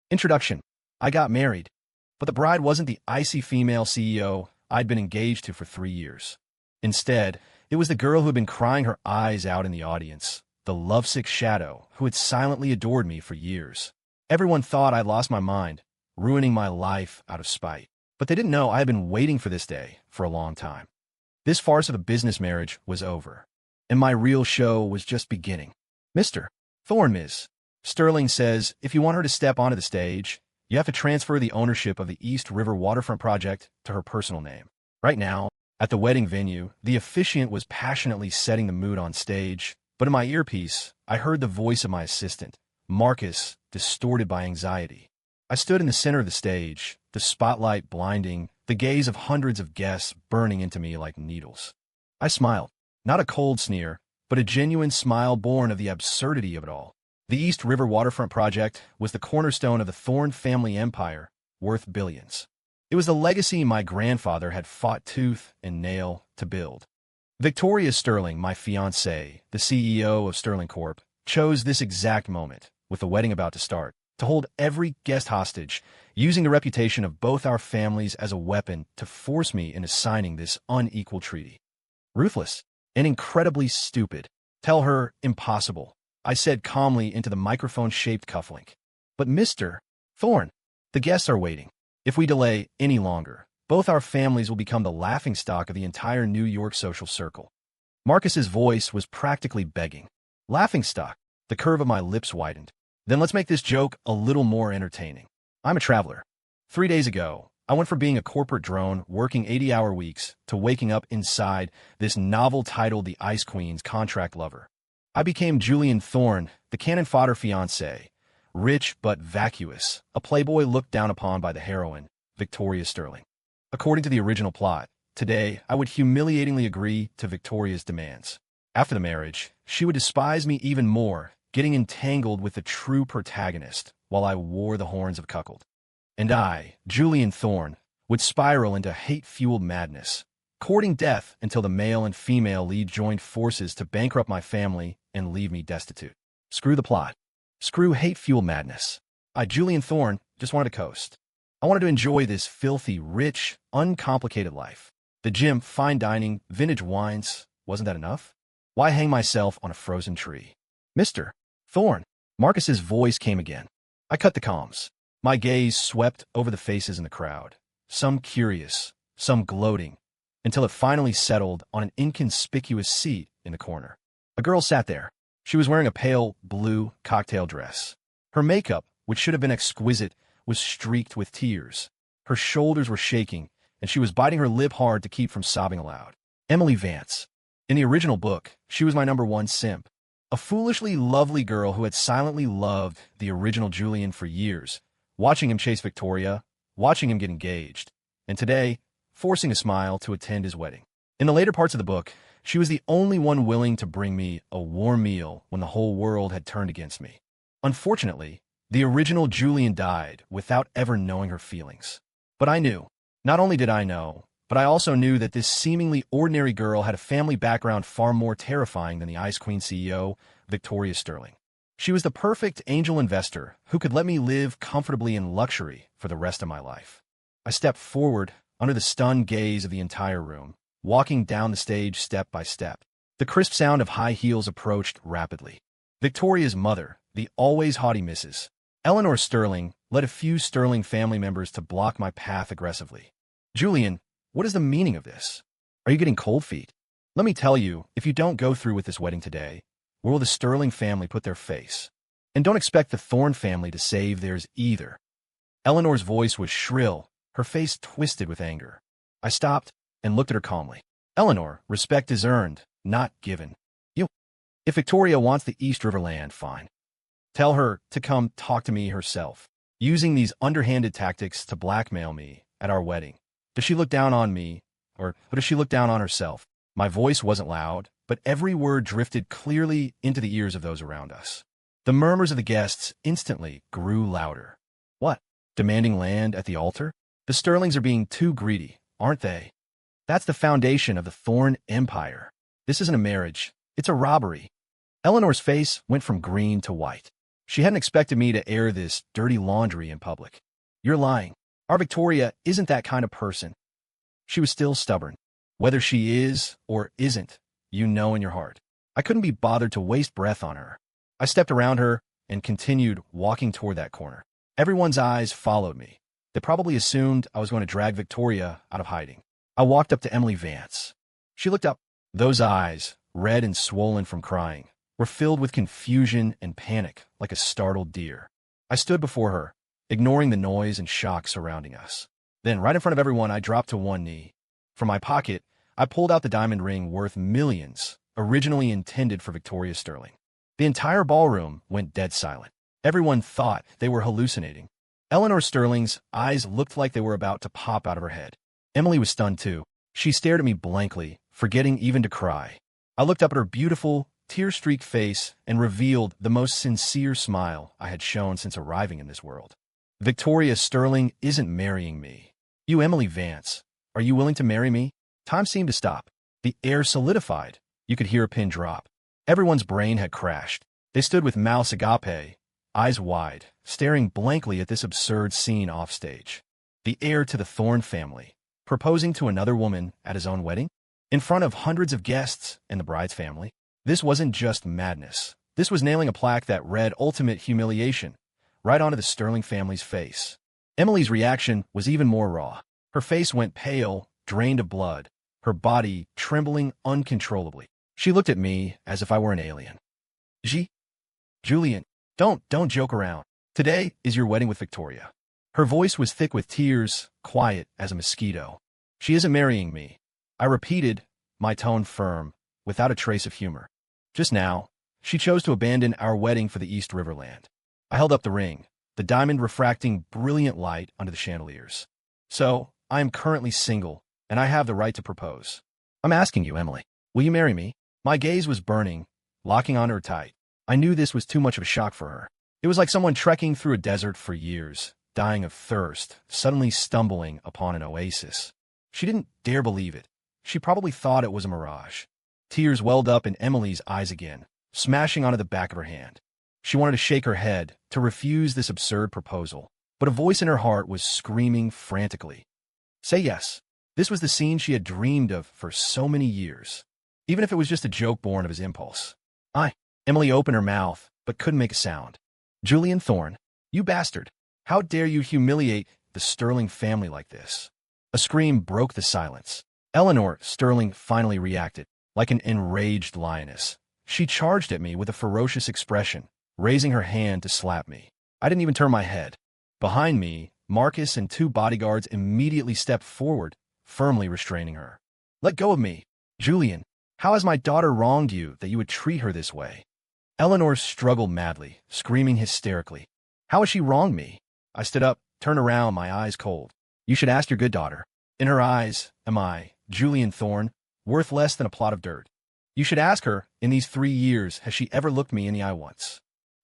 Introduction. I got married, but the bride wasn't the icy female CEO I'd been engaged to for 3 years. Instead, it was the girl who had been crying her eyes out in the audience, the lovesick shadow who had silently adored me for years. Everyone thought I'd lost my mind, ruining my life out of spite. But they didn't know I had been waiting for this day for a long time. This farce of a business marriage was over, and my real show was just beginning. Mr. Thorne, Ms. Sterling says if you want her to step onto the stage, you have to transfer the ownership of the East River Waterfront project to her personal name. Right now, at the wedding venue, the officiant was passionately setting the mood on stage, but in my earpiece, I heard the voice of my assistant, Marcus, distorted by anxiety. I stood in the center of the stage, the spotlight blinding, the gaze of hundreds of guests burning into me like needles. I smiled, not a cold sneer, but a genuine smile born of the absurdity of it all. The East River Waterfront project was the cornerstone of the Thorne family empire, worth billions. It was the legacy my grandfather had fought tooth and nail to build. Victoria Sterling, my fiancée, the CEO of Sterling Corp., chose this exact moment, with the wedding about to start, to hold every guest hostage, using the reputation of both our families as a weapon to force me into signing this unequal treaty. Ruthless and incredibly stupid. Tell her impossible, I said calmly into the microphone-shaped cufflink. But Mr. Thorne, the guests are waiting. If we delay any longer, both our families will become the laughingstock of the entire New York social circle. Marcus's voice was practically begging. Laughingstock. The curve of my lips widened. Then let's make this joke a little more entertaining. I'm a traveler. 3 days ago, I went from being a corporate drone working 80-hour weeks to waking up inside this novel titled The Ice Queen's Contract Lover. I became Julian Thorne, the cannon fodder fiancé, rich but vacuous, a playboy looked down upon by the heroine, Victoria Sterling. According to the original plot, today I would humiliatingly agree to Victoria's demands. After the marriage, she would despise me even more, getting entangled with the true protagonist while I wore the horns of cuckold. And I, Julian Thorne, would spiral into hate-fueled madness, courting death until the male and female lead joined forces to bankrupt my family and leave me destitute. Screw the plot. Screw hate-fueled madness. I, Julian Thorne, just wanted to coast. I wanted to enjoy this filthy, rich, uncomplicated life. The gym, fine dining, vintage wines, wasn't that enough? Why hang myself on a frozen tree? Mr. Thorne, Marcus's voice came again. I cut the comms. My gaze swept over the faces in the crowd, some curious, some gloating, until it finally settled on an inconspicuous seat in the corner. A girl sat there. She was wearing a pale blue cocktail dress. Her makeup, which should have been exquisite, was streaked with tears. Her shoulders were shaking, and she was biting her lip hard to keep from sobbing aloud. Emily Vance. In the original book, she was my #1 simp. A foolishly lovely girl who had silently loved the original Julian for years, watching him chase Victoria, watching him get engaged, and today, forcing a smile to attend his wedding. In the later parts of the book, she was the only one willing to bring me a warm meal when the whole world had turned against me. Unfortunately, the original Julian died without ever knowing her feelings. But I knew. Not only did I know, but I also knew that this seemingly ordinary girl had a family background far more terrifying than the Ice Queen CEO, Victoria Sterling. She was the perfect angel investor who could let me live comfortably in luxury for the rest of my life. I stepped forward under the stunned gaze of the entire room, walking down the stage step by step. The crisp sound of high heels approached rapidly. Victoria's mother, the always haughty Mrs. Eleanor Sterling, led a few Sterling family members to block my path aggressively. Julian, what is the meaning of this? Are you getting cold feet? Let me tell you, if you don't go through with this wedding today, where will the Sterling family put their face? And don't expect the Thorne family to save theirs either. Eleanor's voice was shrill, her face twisted with anger. I stopped and looked at her calmly. Eleanor, respect is earned, not given. If Victoria wants the East River land, fine. Tell her to come talk to me herself, using these underhanded tactics to blackmail me at our wedding. Does she look down on me, or does she look down on herself? My voice wasn't loud, but every word drifted clearly into the ears of those around us. The murmurs of the guests instantly grew louder. What? Demanding land at the altar? The Sterlings are being too greedy, aren't they? That's the foundation of the Thorne empire. This isn't a marriage. It's a robbery. Eleanor's face went from green to white. She hadn't expected me to air this dirty laundry in public. You're lying. Our Victoria isn't that kind of person. She was still stubborn. Whether she is or isn't, you know in your heart. I couldn't be bothered to waste breath on her. I stepped around her and continued walking toward that corner. Everyone's eyes followed me. They probably assumed I was going to drag Victoria out of hiding. I walked up to Emily Vance. She looked up. Those eyes, red and swollen from crying, were filled with confusion and panic like a startled deer. I stood before her, ignoring the noise and shock surrounding us. Then, right in front of everyone, I dropped to one knee. From my pocket, I pulled out the diamond ring worth millions, originally intended for Victoria Sterling. The entire ballroom went dead silent. Everyone thought they were hallucinating. Eleanor Sterling's eyes looked like they were about to pop out of her head. Emily was stunned too. She stared at me blankly, forgetting even to cry. I looked up at her beautiful, tear-streaked face and revealed the most sincere smile I had shown since arriving in this world. Victoria Sterling isn't marrying me. You, Emily Vance, are you willing to marry me? Time seemed to stop. The air solidified. You could hear a pin drop. Everyone's brain had crashed. They stood with mouths agape, eyes wide, staring blankly at this absurd scene offstage. The heir to the Thorne family, proposing to another woman at his own wedding? In front of hundreds of guests and the bride's family? This wasn't just madness. This was nailing a plaque that read ultimate humiliation right onto the Sterling family's face. Emily's reaction was even more raw. Her face went pale, drained of blood, her body trembling uncontrollably. She looked at me as if I were an alien. Julian, don't joke around. Today is your wedding with Victoria. Her voice was thick with tears, quiet as a mosquito. She isn't marrying me. I repeated, my tone firm, without a trace of humor. Just now, she chose to abandon our wedding for the East Riverland. I held up the ring, the diamond refracting brilliant light under the chandeliers. So, I am currently single, and I have the right to propose. I'm asking you, Emily, will you marry me? My gaze was burning, locking on her tight. I knew this was too much of a shock for her. It was like someone trekking through a desert for years, dying of thirst, suddenly stumbling upon an oasis. She didn't dare believe it. She probably thought it was a mirage. Tears welled up in Emily's eyes again, smashing onto the back of her hand. She wanted to shake her head, to refuse this absurd proposal, but a voice in her heart was screaming frantically. Say yes. This was the scene she had dreamed of for so many years, even if it was just a joke born of his impulse. Emily opened her mouth, but couldn't make a sound. Julian Thorne, you bastard. How dare you humiliate the Sterling family like this? A scream broke the silence. Eleanor Sterling finally reacted, like an enraged lioness. She charged at me with a ferocious expression, raising her hand to slap me. I didn't even turn my head. Behind me, Marcus and two bodyguards immediately stepped forward, firmly restraining her. Let go of me. Julian, how has my daughter wronged you that you would treat her this way? Eleanor struggled madly, screaming hysterically. How has she wronged me? I stood up, turned around, my eyes cold. You should ask your good daughter. In her eyes, am I, Julian Thorne, worth less than a plot of dirt? You should ask her, in these 3 years, has she ever looked me in the eye once?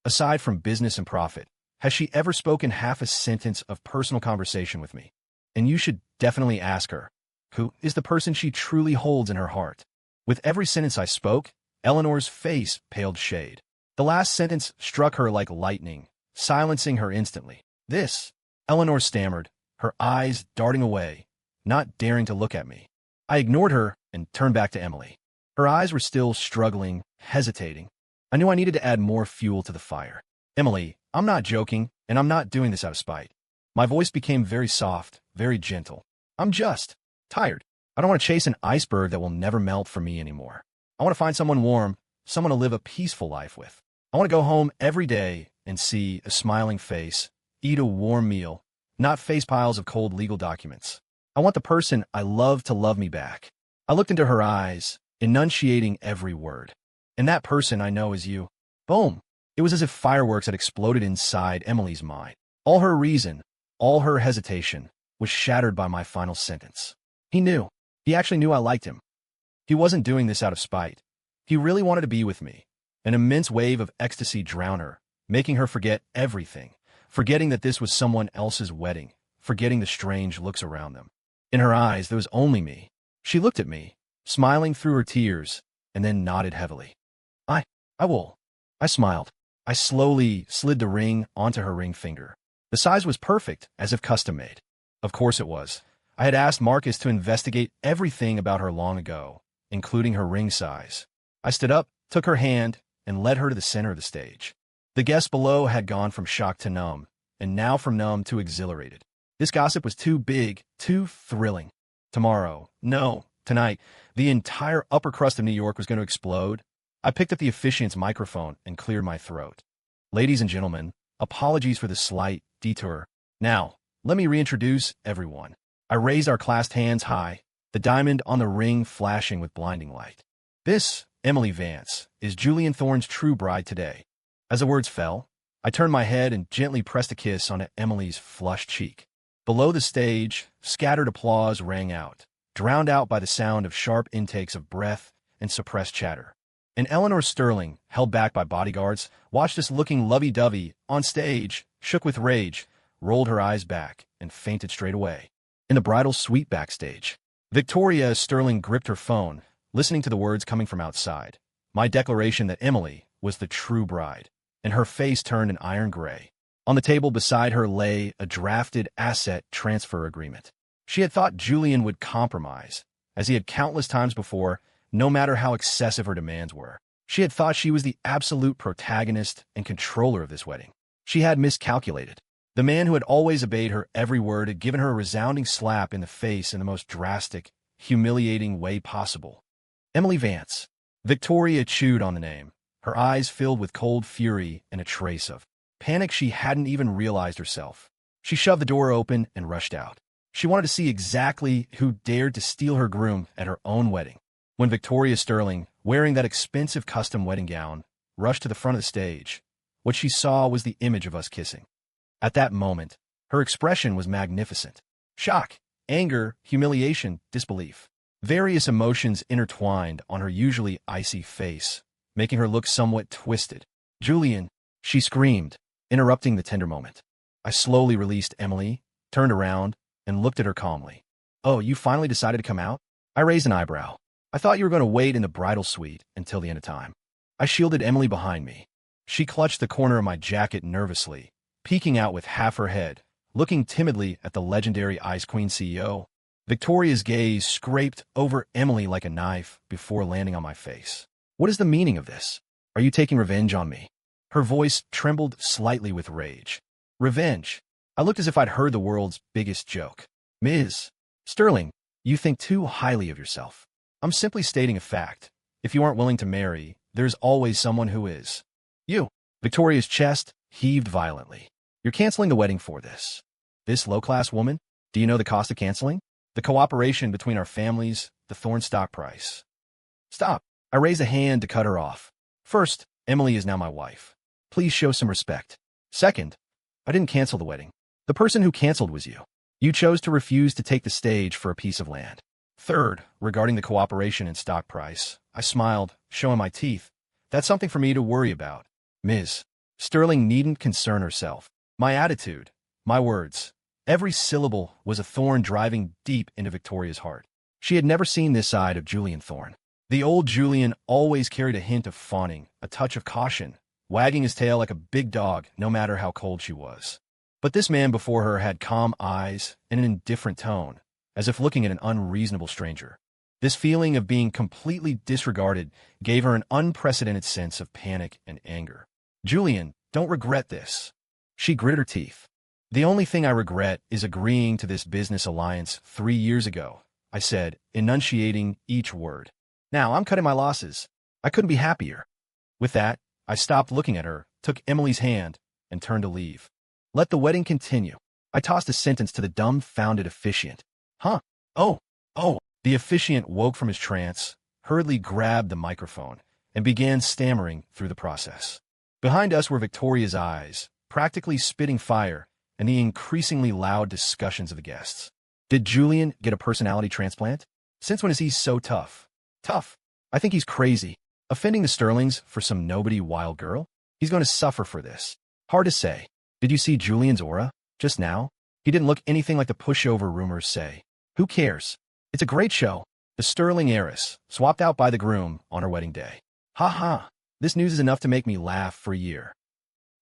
Aside from business and profit, has she ever spoken half a sentence of personal conversation with me? And you should definitely ask her, who is the person she truly holds in her heart? With every sentence I spoke, Eleanor's face paled shade. The last sentence struck her like lightning, silencing her instantly. This, Eleanor stammered, her eyes darting away, not daring to look at me. I ignored her and turned back to Emily. Her eyes were still struggling, hesitating. I knew I needed to add more fuel to the fire. Emily, I'm not joking, and I'm not doing this out of spite. My voice became very soft, very gentle. I'm just tired. I don't want to chase an iceberg that will never melt for me anymore. I want to find someone warm, someone to live a peaceful life with. I want to go home every day and see a smiling face, eat a warm meal, not face piles of cold legal documents. I want the person I love to love me back. I looked into her eyes, enunciating every word. And that person I know is you. Boom! It was as if fireworks had exploded inside Emily's mind. All her reason, all her hesitation, was shattered by my final sentence. He knew. He actually knew I liked him. He wasn't doing this out of spite. He really wanted to be with me. An immense wave of ecstasy drowned her, making her forget everything, forgetting that this was someone else's wedding, forgetting the strange looks around them. In her eyes, there was only me. She looked at me, smiling through her tears, and then nodded heavily. I will. I smiled. I slowly slid the ring onto her ring finger. The size was perfect, as if custom-made. Of course it was. I had asked Marcus to investigate everything about her long ago, including her ring size. I stood up, took her hand, and led her to the center of the stage. The guests below had gone from shocked to numb, and now from numb to exhilarated. This gossip was too big, too thrilling. Tomorrow, no, tonight, the entire upper crust of New York was going to explode. I picked up the officiant's microphone and cleared my throat. Ladies and gentlemen, apologies for the slight detour. Now, let me reintroduce everyone. I raised our clasped hands high, the diamond on the ring flashing with blinding light. This, Emily Vance, is Julian Thorne's true bride today. As the words fell, I turned my head and gently pressed a kiss on Emily's flushed cheek. Below the stage, scattered applause rang out, drowned out by the sound of sharp intakes of breath and suppressed chatter. And Eleanor Sterling, held back by bodyguards, watched us looking lovey-dovey on stage, shook with rage, rolled her eyes back, and fainted straight away. In the bridal suite backstage, Victoria Sterling gripped her phone, listening to the words coming from outside. My declaration that Emily was the true bride, and her face turned an iron gray. On the table beside her lay a drafted asset transfer agreement. She had thought Julian would compromise, as he had countless times before, no matter how excessive her demands were. She had thought she was the absolute protagonist and controller of this wedding. She had miscalculated. The man who had always obeyed her every word had given her a resounding slap in the face in the most drastic, humiliating way possible. Emily Vance. Victoria chewed on the name, her eyes filled with cold fury and a trace of panic she hadn't even realized herself. She shoved the door open and rushed out. She wanted to see exactly who dared to steal her groom at her own wedding. When Victoria Sterling, wearing that expensive custom wedding gown, rushed to the front of the stage, what she saw was the image of us kissing. At that moment, her expression was magnificent. Shock, anger, humiliation, disbelief. Various emotions intertwined on her usually icy face, making her look somewhat twisted. "Julian," she screamed, interrupting the tender moment. I slowly released Emily, turned around, and looked at her calmly. "Oh, you finally decided to come out?" I raised an eyebrow. "I thought you were going to wait in the bridal suite until the end of time." I shielded Emily behind me. She clutched the corner of my jacket nervously, peeking out with half her head, looking timidly at the legendary Ice Queen CEO. Victoria's gaze scraped over Emily like a knife before landing on my face. "What is the meaning of this? Are you taking revenge on me?" Her voice trembled slightly with rage. "Revenge?" I looked as if I'd heard the world's biggest joke. "Ms. Sterling, you think too highly of yourself. I'm simply stating a fact. If you aren't willing to marry, there's always someone who is." "You." Victoria's chest heaved violently. "You're canceling the wedding for this. This low-class woman? Do you know the cost of canceling? The cooperation between our families, the Thorne stock price." "Stop." I raised a hand to cut her off. "First, Emily is now my wife. Please show some respect. Second, I didn't cancel the wedding. The person who canceled was you. You chose to refuse to take the stage for a piece of land. Third, regarding the cooperation and stock price, I smiled, showing my teeth. That's something for me to worry about. Ms. Sterling needn't concern herself. My attitude, my words, every syllable was a thorn driving deep into Victoria's heart. She had never seen this side of Julian Thorne. The old Julian always carried a hint of fawning, a touch of caution, wagging his tail like a big dog no matter how cold she was. But this man before her had calm eyes and an indifferent tone, as if looking at an unreasonable stranger. This feeling of being completely disregarded gave her an unprecedented sense of panic and anger. "Julian, don't regret this." She gritted her teeth. "The only thing I regret is agreeing to this business alliance 3 years ago," I said, enunciating each word. "Now I'm cutting my losses. I couldn't be happier." With that, I stopped looking at her, took Emily's hand, and turned to leave. "Let the wedding continue." I tossed a sentence to the dumbfounded officiant. "Huh? Oh. The officiant woke from his trance, hurriedly grabbed the microphone, and began stammering through the process. Behind us were Victoria's eyes, practically spitting fire, and the increasingly loud discussions of the guests. Did Julian get a personality transplant? Since when is he so tough? Tough? I think he's crazy. Offending the Sterlings for some nobody wild girl? He's going to suffer for this. Hard to say. Did you see Julian's aura? Just now? He didn't look anything like the pushover rumors say. Who cares? It's a great show. The Sterling heiress, swapped out by the groom on her wedding day. Ha ha. This news is enough to make me laugh for a year.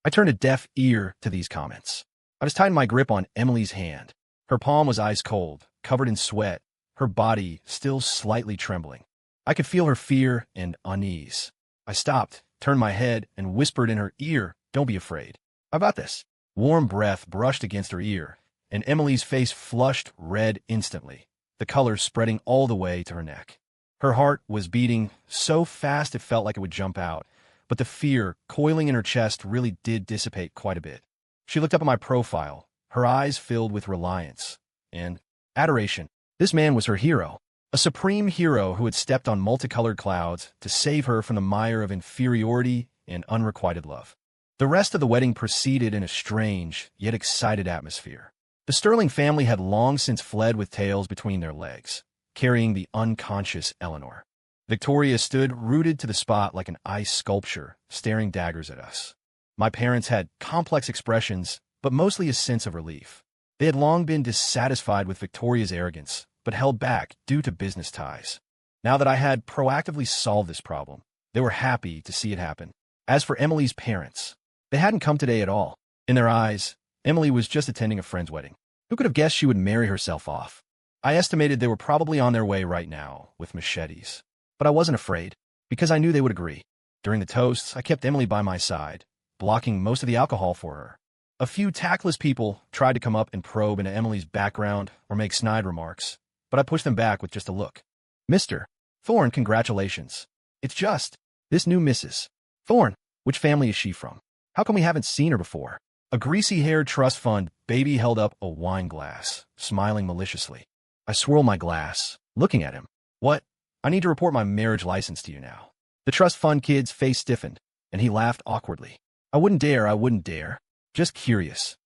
I turned a deaf ear to these comments. I was tightening my grip on Emily's hand. Her palm was ice cold, covered in sweat, her body still slightly trembling. I could feel her fear and unease. I stopped, turned my head, and whispered in her ear, "Don't be afraid. I've got this." Warm breath brushed against her ear, and Emily's face flushed red instantly, the color spreading all the way to her neck. Her heart was beating so fast it felt like it would jump out, but the fear coiling in her chest really did dissipate quite a bit. She looked up at my profile, her eyes filled with reliance and adoration. This man was her hero, a supreme hero who had stepped on multicolored clouds to save her from the mire of inferiority and unrequited love. The rest of the wedding proceeded in a strange, yet excited atmosphere. The Sterling family had long since fled with tails between their legs, carrying the unconscious Eleanor. Victoria stood rooted to the spot like an ice sculpture, staring daggers at us. My parents had complex expressions, but mostly a sense of relief. They had long been dissatisfied with Victoria's arrogance, but held back due to business ties. Now that I had proactively solved this problem, they were happy to see it happen. As for Emily's parents, they hadn't come today at all. In their eyes, Emily was just attending a friend's wedding. Who could have guessed she would marry herself off? I estimated they were probably on their way right now, with machetes. But I wasn't afraid, because I knew they would agree. During the toasts, I kept Emily by my side, blocking most of the alcohol for her. A few tactless people tried to come up and probe into Emily's background or make snide remarks, but I pushed them back with just a look. "Mr. Thorne, congratulations. It's just this new Mrs. Thorne. Which family is she from? How come we haven't seen her before?" A greasy-haired trust fund baby held up a wine glass, smiling maliciously. I swirled my glass, looking at him. "What? I need to report my marriage license to you now." The trust fund kid's face stiffened, and he laughed awkwardly. I wouldn't dare. Just curious."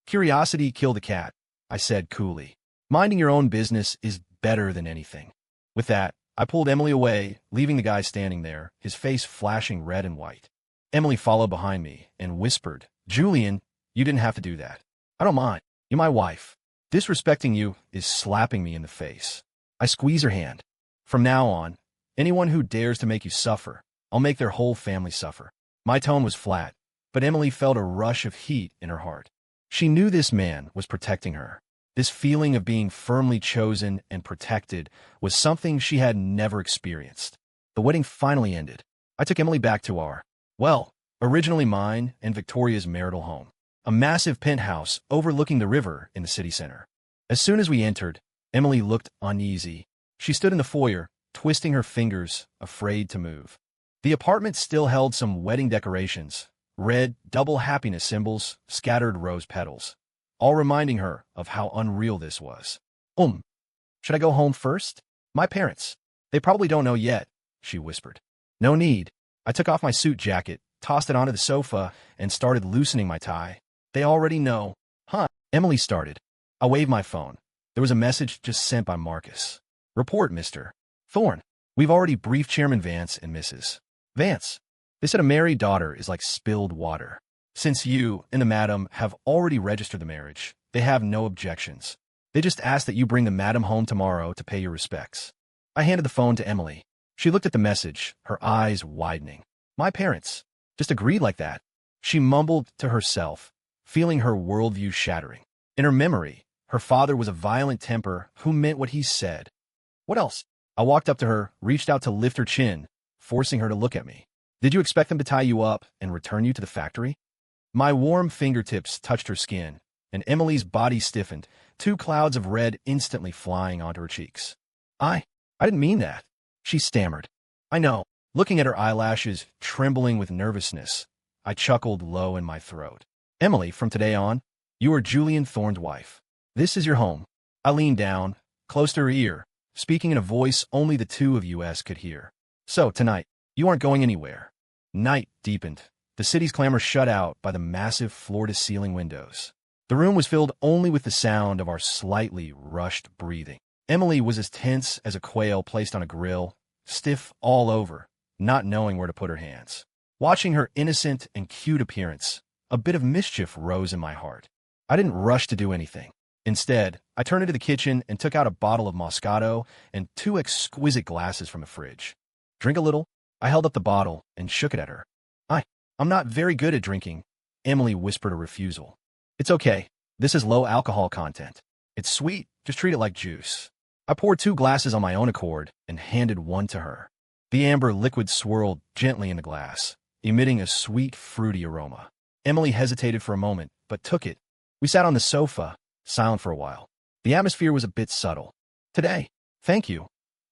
"Curiosity killed the cat," I said coolly. "Minding your own business is better than anything." With that, I pulled Emily away, leaving the guy standing there, his face flashing red and white. Emily followed behind me and whispered, "Julian, you didn't have to do that. I don't mind. You're my wife. Disrespecting you is slapping me in the face." I squeezed her hand. "From now on, anyone who dares to make you suffer, I'll make their whole family suffer." My tone was flat, but Emily felt a rush of heat in her heart. She knew this man was protecting her. This feeling of being firmly chosen and protected was something she had never experienced. The wedding finally ended. I took Emily back to our, originally mine and Victoria's marital home, a massive penthouse overlooking the river in the city center. As soon as we entered, Emily looked uneasy. She stood in the foyer, twisting her fingers, afraid to move. The apartment still held some wedding decorations, red double happiness symbols, scattered rose petals, all reminding her of how unreal this was. Should I go home first? My parents. They probably don't know yet," she whispered. "No need." I took off my suit jacket, tossed it onto the sofa, and started loosening my tie. "They already know." "Huh?" Emily started. I waved my phone. There was a message just sent by Marcus. "Report, Mr. Thorne. We've already briefed Chairman Vance and Mrs. Vance. They said a married daughter is like spilled water. Since you and the madam have already registered the marriage, they have no objections. They just ask that you bring the madam home tomorrow to pay your respects." I handed the phone to Emily. She looked at the message, her eyes widening. My parents just agreed like that. She mumbled to herself, feeling her worldview shattering. In her memory, her father was a violent temper who meant what he said. What else? I walked up to her, reached out to lift her chin, forcing her to look at me. "Did you expect them to tie you up and return you to the factory?" My warm fingertips touched her skin, and Emily's body stiffened, two clouds of red instantly flying onto her cheeks. I didn't mean that," she stammered. "I know." Looking at her eyelashes, trembling with nervousness, I chuckled low in my throat. "Emily, from today on, you are Julian Thorne's wife. This is your home." I leaned down, close to her ear, speaking in a voice only the two of us could hear. "So, tonight, you aren't going anywhere." Night deepened, the city's clamor shut out by the massive floor-to-ceiling windows. The room was filled only with the sound of our slightly rushed breathing. Emily was as tense as a quail placed on a grill, stiff all over, not knowing where to put her hands. Watching her innocent and cute appearance, a bit of mischief rose in my heart. I didn't rush to do anything. Instead, I turned into the kitchen and took out a bottle of Moscato and two exquisite glasses from the fridge. "Drink a little?" I held up the bottle and shook it at her. I'm not very good at drinking," Emily whispered a refusal. It's okay. This is low alcohol content. It's sweet. Just treat it like juice. I poured 2 glasses on my own accord and handed one to her. The amber liquid swirled gently in the glass, emitting a sweet, fruity aroma. Emily hesitated for a moment, but took it. We sat on the sofa, silent for a while. The atmosphere was a bit subtle. Today, thank you.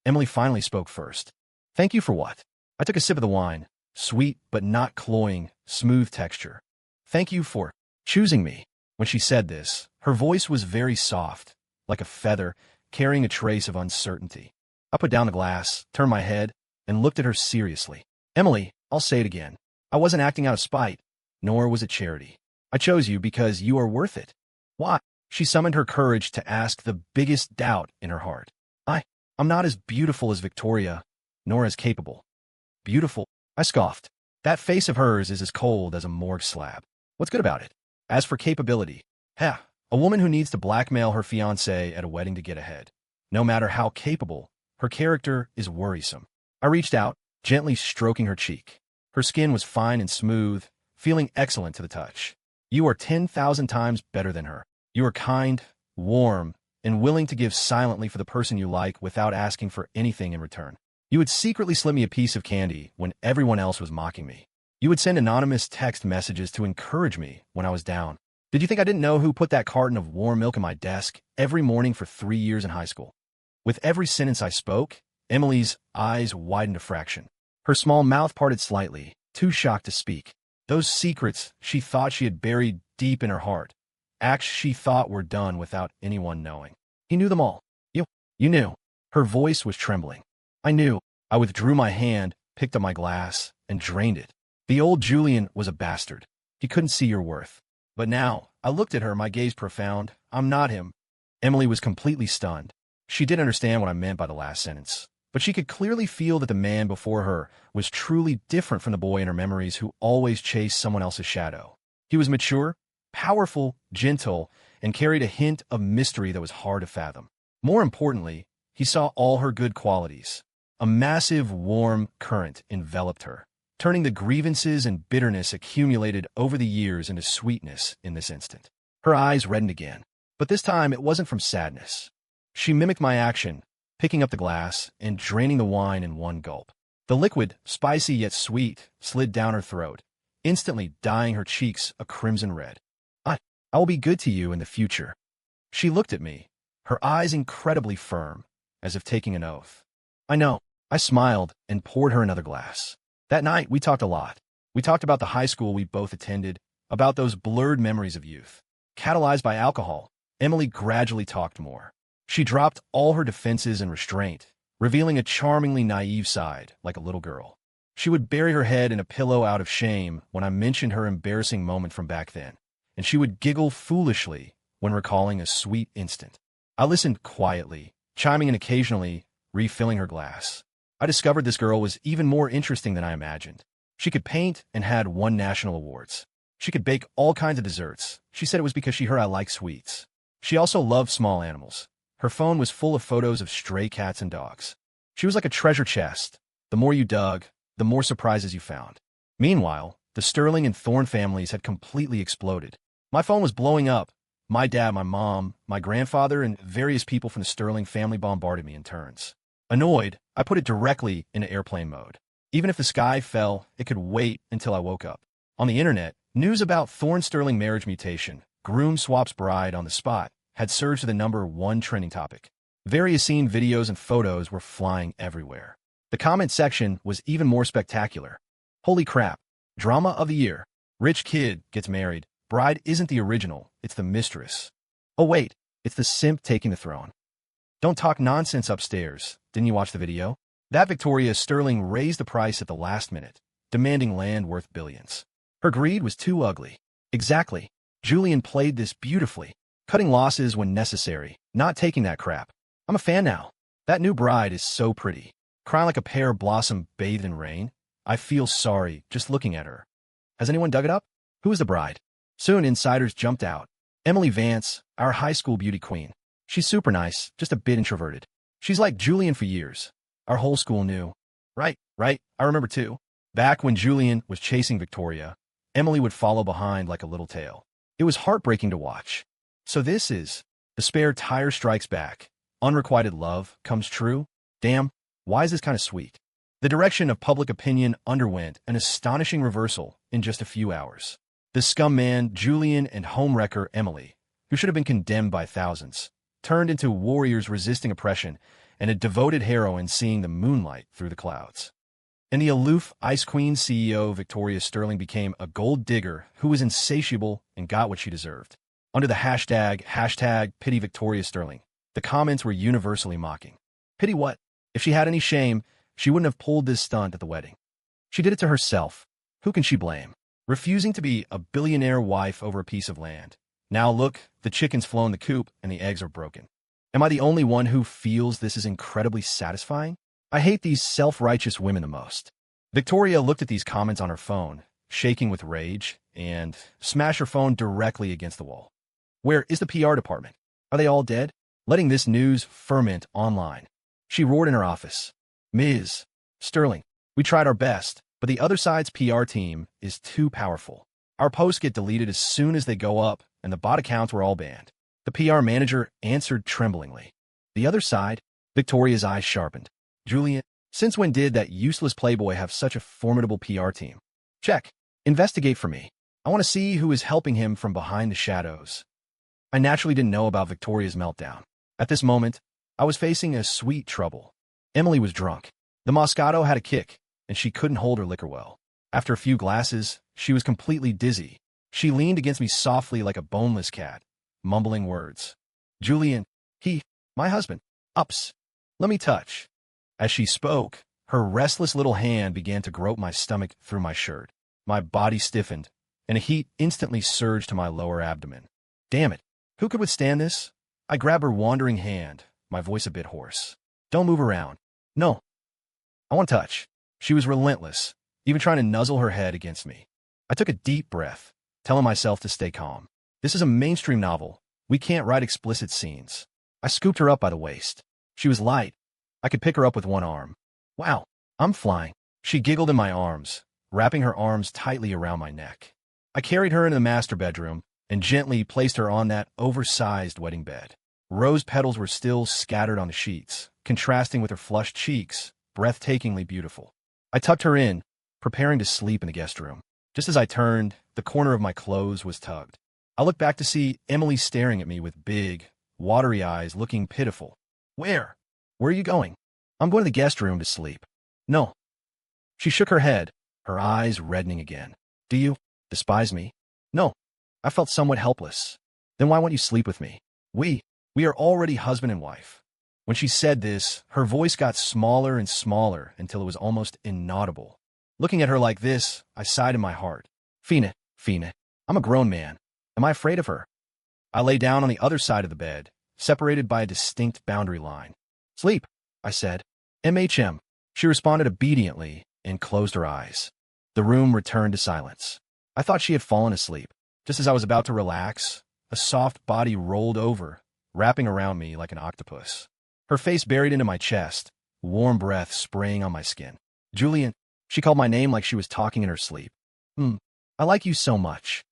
Emily finally spoke first. Thank you for what? I took a sip of the wine. Sweet, but not cloying, smooth texture. Thank you for choosing me. When she said this, her voice was very soft, like a feather, carrying a trace of uncertainty. I put down the glass, turned my head, and looked at her seriously. Emily, I'll say it again. I wasn't acting out of spite, nor was it charity. I chose you because you are worth it. Why? She summoned her courage to ask the biggest doubt in her heart. I'm not as beautiful as Victoria, nor as capable. Beautiful? I scoffed. That face of hers is as cold as a morgue slab. What's good about it? As for capability, a woman who needs to blackmail her fiancé at a wedding to get ahead. No matter how capable, her character is worrisome. I reached out, gently stroking her cheek. Her skin was fine and smooth, feeling excellent to the touch. You are 10,000 times better than her. You are kind, warm, and willing to give silently for the person you like without asking for anything in return. You would secretly slip me a piece of candy when everyone else was mocking me. You would send anonymous text messages to encourage me when I was down. Did you think I didn't know who put that carton of warm milk in my desk every morning for 3 years in high school? With every sentence I spoke, Emily's eyes widened a fraction. Her small mouth parted slightly, too shocked to speak. Those secrets she thought she had buried deep in her heart. Acts she thought were done without anyone knowing. He knew them all. You knew. Her voice was trembling. I knew. I withdrew my hand, picked up my glass, and drained it. The old Julian was a bastard. He couldn't see your worth. But now, I looked at her, my gaze profound. I'm not him. Emily was completely stunned. She didn't understand what I meant by the last sentence. But she could clearly feel that the man before her was truly different from the boy in her memories who always chased someone else's shadow. He was mature, powerful, gentle, and carried a hint of mystery that was hard to fathom. More importantly, he saw all her good qualities. A massive, warm current enveloped her, turning the grievances and bitterness accumulated over the years into sweetness in this instant. Her eyes reddened again, but this time it wasn't from sadness. She mimicked my action, picking up the glass and draining the wine in one gulp. The liquid, spicy yet sweet, slid down her throat, instantly dyeing her cheeks a crimson red. I will be good to you in the future. She looked at me, her eyes incredibly firm, as if taking an oath. I know. I smiled and poured her another glass. That night, we talked a lot. We talked about the high school we both attended, about those blurred memories of youth. Catalyzed by alcohol, Emily gradually talked more. She dropped all her defenses and restraint, revealing a charmingly naive side, like a little girl. She would bury her head in a pillow out of shame when I mentioned her embarrassing moment from back then, and she would giggle foolishly when recalling a sweet instant. I listened quietly, chiming in occasionally, refilling her glass. I discovered this girl was even more interesting than I imagined. She could paint and had won national awards. She could bake all kinds of desserts. She said it was because she heard I liked sweets. She also loved small animals. Her phone was full of photos of stray cats and dogs. She was like a treasure chest. The more you dug, the more surprises you found. Meanwhile, the Sterling and Thorne families had completely exploded. My phone was blowing up. My dad, my mom, my grandfather, and various people from the Sterling family bombarded me in turns. Annoyed, I put it directly into airplane mode. Even if the sky fell, it could wait until I woke up. On the internet, news about Thorne-Sterling marriage mutation, groom swaps bride on the spot, had surged to the #1 trending topic. Various scene videos and photos were flying everywhere. The comment section was even more spectacular. Holy crap. Drama of the year. Rich kid gets married. Bride isn't the original, it's the mistress. Oh wait, it's the simp taking the throne. Don't talk nonsense upstairs. Didn't you watch the video? That Victoria Sterling raised the price at the last minute, demanding land worth billions. Her greed was too ugly. Exactly. Julian played this beautifully, cutting losses when necessary, not taking that crap. I'm a fan now. That new bride is so pretty. Crying like a pear blossom bathed in rain. I feel sorry just looking at her. Has anyone dug it up? Who is the bride? Soon insiders jumped out. Emily Vance, our high school beauty queen. She's super nice, just a bit introverted. She's like Julian for years. Our whole school knew. Right, I remember too. Back when Julian was chasing Victoria, Emily would follow behind like a little tail. It was heartbreaking to watch. So this is the spare tire strikes back. Unrequited love comes true. Damn, why is this kind of sweet? The direction of public opinion underwent an astonishing reversal in just a few hours. The scum man, Julian, and homewrecker Emily, who should have been condemned by thousands, turned into warriors resisting oppression and a devoted heroine seeing the moonlight through the clouds. And the aloof Ice Queen CEO Victoria Sterling became a gold digger who was insatiable and got what she deserved. Under the hashtag pity Victoria Sterling, the comments were universally mocking. Pity what? If she had any shame, she wouldn't have pulled this stunt at the wedding. She did it to herself. Who can she blame? Refusing to be a billionaire wife over a piece of land. Now look, the chicken's flown the coop and the eggs are broken. Am I the only one who feels this is incredibly satisfying? I hate these self-righteous women the most. Victoria looked at these comments on her phone, shaking with rage, and smashed her phone directly against the wall. Where is the PR department? Are they all dead? Letting this news ferment online. She roared in her office. Ms. Sterling, we tried our best, but the other side's PR team is too powerful. Our posts get deleted as soon as they go up, and the bot accounts were all banned. The PR manager answered tremblingly. The other side? Victoria's eyes sharpened. Julian, since when did that useless playboy have such a formidable PR team? Check. Investigate for me. I want to see who is helping him from behind the shadows. I naturally didn't know about Victoria's meltdown. At this moment, I was facing a sweet trouble. Emily was drunk. The Moscato had a kick, and she couldn't hold her liquor well. After a few glasses, she was completely dizzy. She leaned against me softly like a boneless cat, mumbling words. Julian, my husband, ups. Let me touch. As she spoke, her restless little hand began to grope my stomach through my shirt. My body stiffened, and a heat instantly surged to my lower abdomen. Damn it, who could withstand this? I grabbed her wandering hand, my voice a bit hoarse. Don't move around. No. I want to touch. She was relentless, even trying to nuzzle her head against me. I took a deep breath, telling myself to stay calm. This is a mainstream novel. We can't write explicit scenes. I scooped her up by the waist. She was light. I could pick her up with one arm. Wow, I'm flying. She giggled in my arms, wrapping her arms tightly around my neck. I carried her into the master bedroom and gently placed her on that oversized wedding bed. Rose petals were still scattered on the sheets, contrasting with her flushed cheeks, breathtakingly beautiful. I tucked her in, preparing to sleep in the guest room. Just as I turned, the corner of my clothes was tugged. I looked back to see Emily staring at me with big, watery eyes, looking pitiful. Where? Where are you going? I'm going to the guest room to sleep. No. She shook her head, her eyes reddening again. Do you despise me? No. I felt somewhat helpless. Then why won't you sleep with me? We are already husband and wife. When she said this, her voice got smaller and smaller until it was almost inaudible. Looking at her like this, I sighed in my heart. Fina, I'm a grown man. Am I afraid of her? I lay down on the other side of the bed, separated by a distinct boundary line. Sleep, I said. MHM. She responded obediently and closed her eyes. The room returned to silence. I thought she had fallen asleep. Just as I was about to relax, a soft body rolled over, wrapping around me like an octopus. Her face buried into my chest, warm breath spraying on my skin. Julian, she called my name like she was talking in her sleep. I like you so much.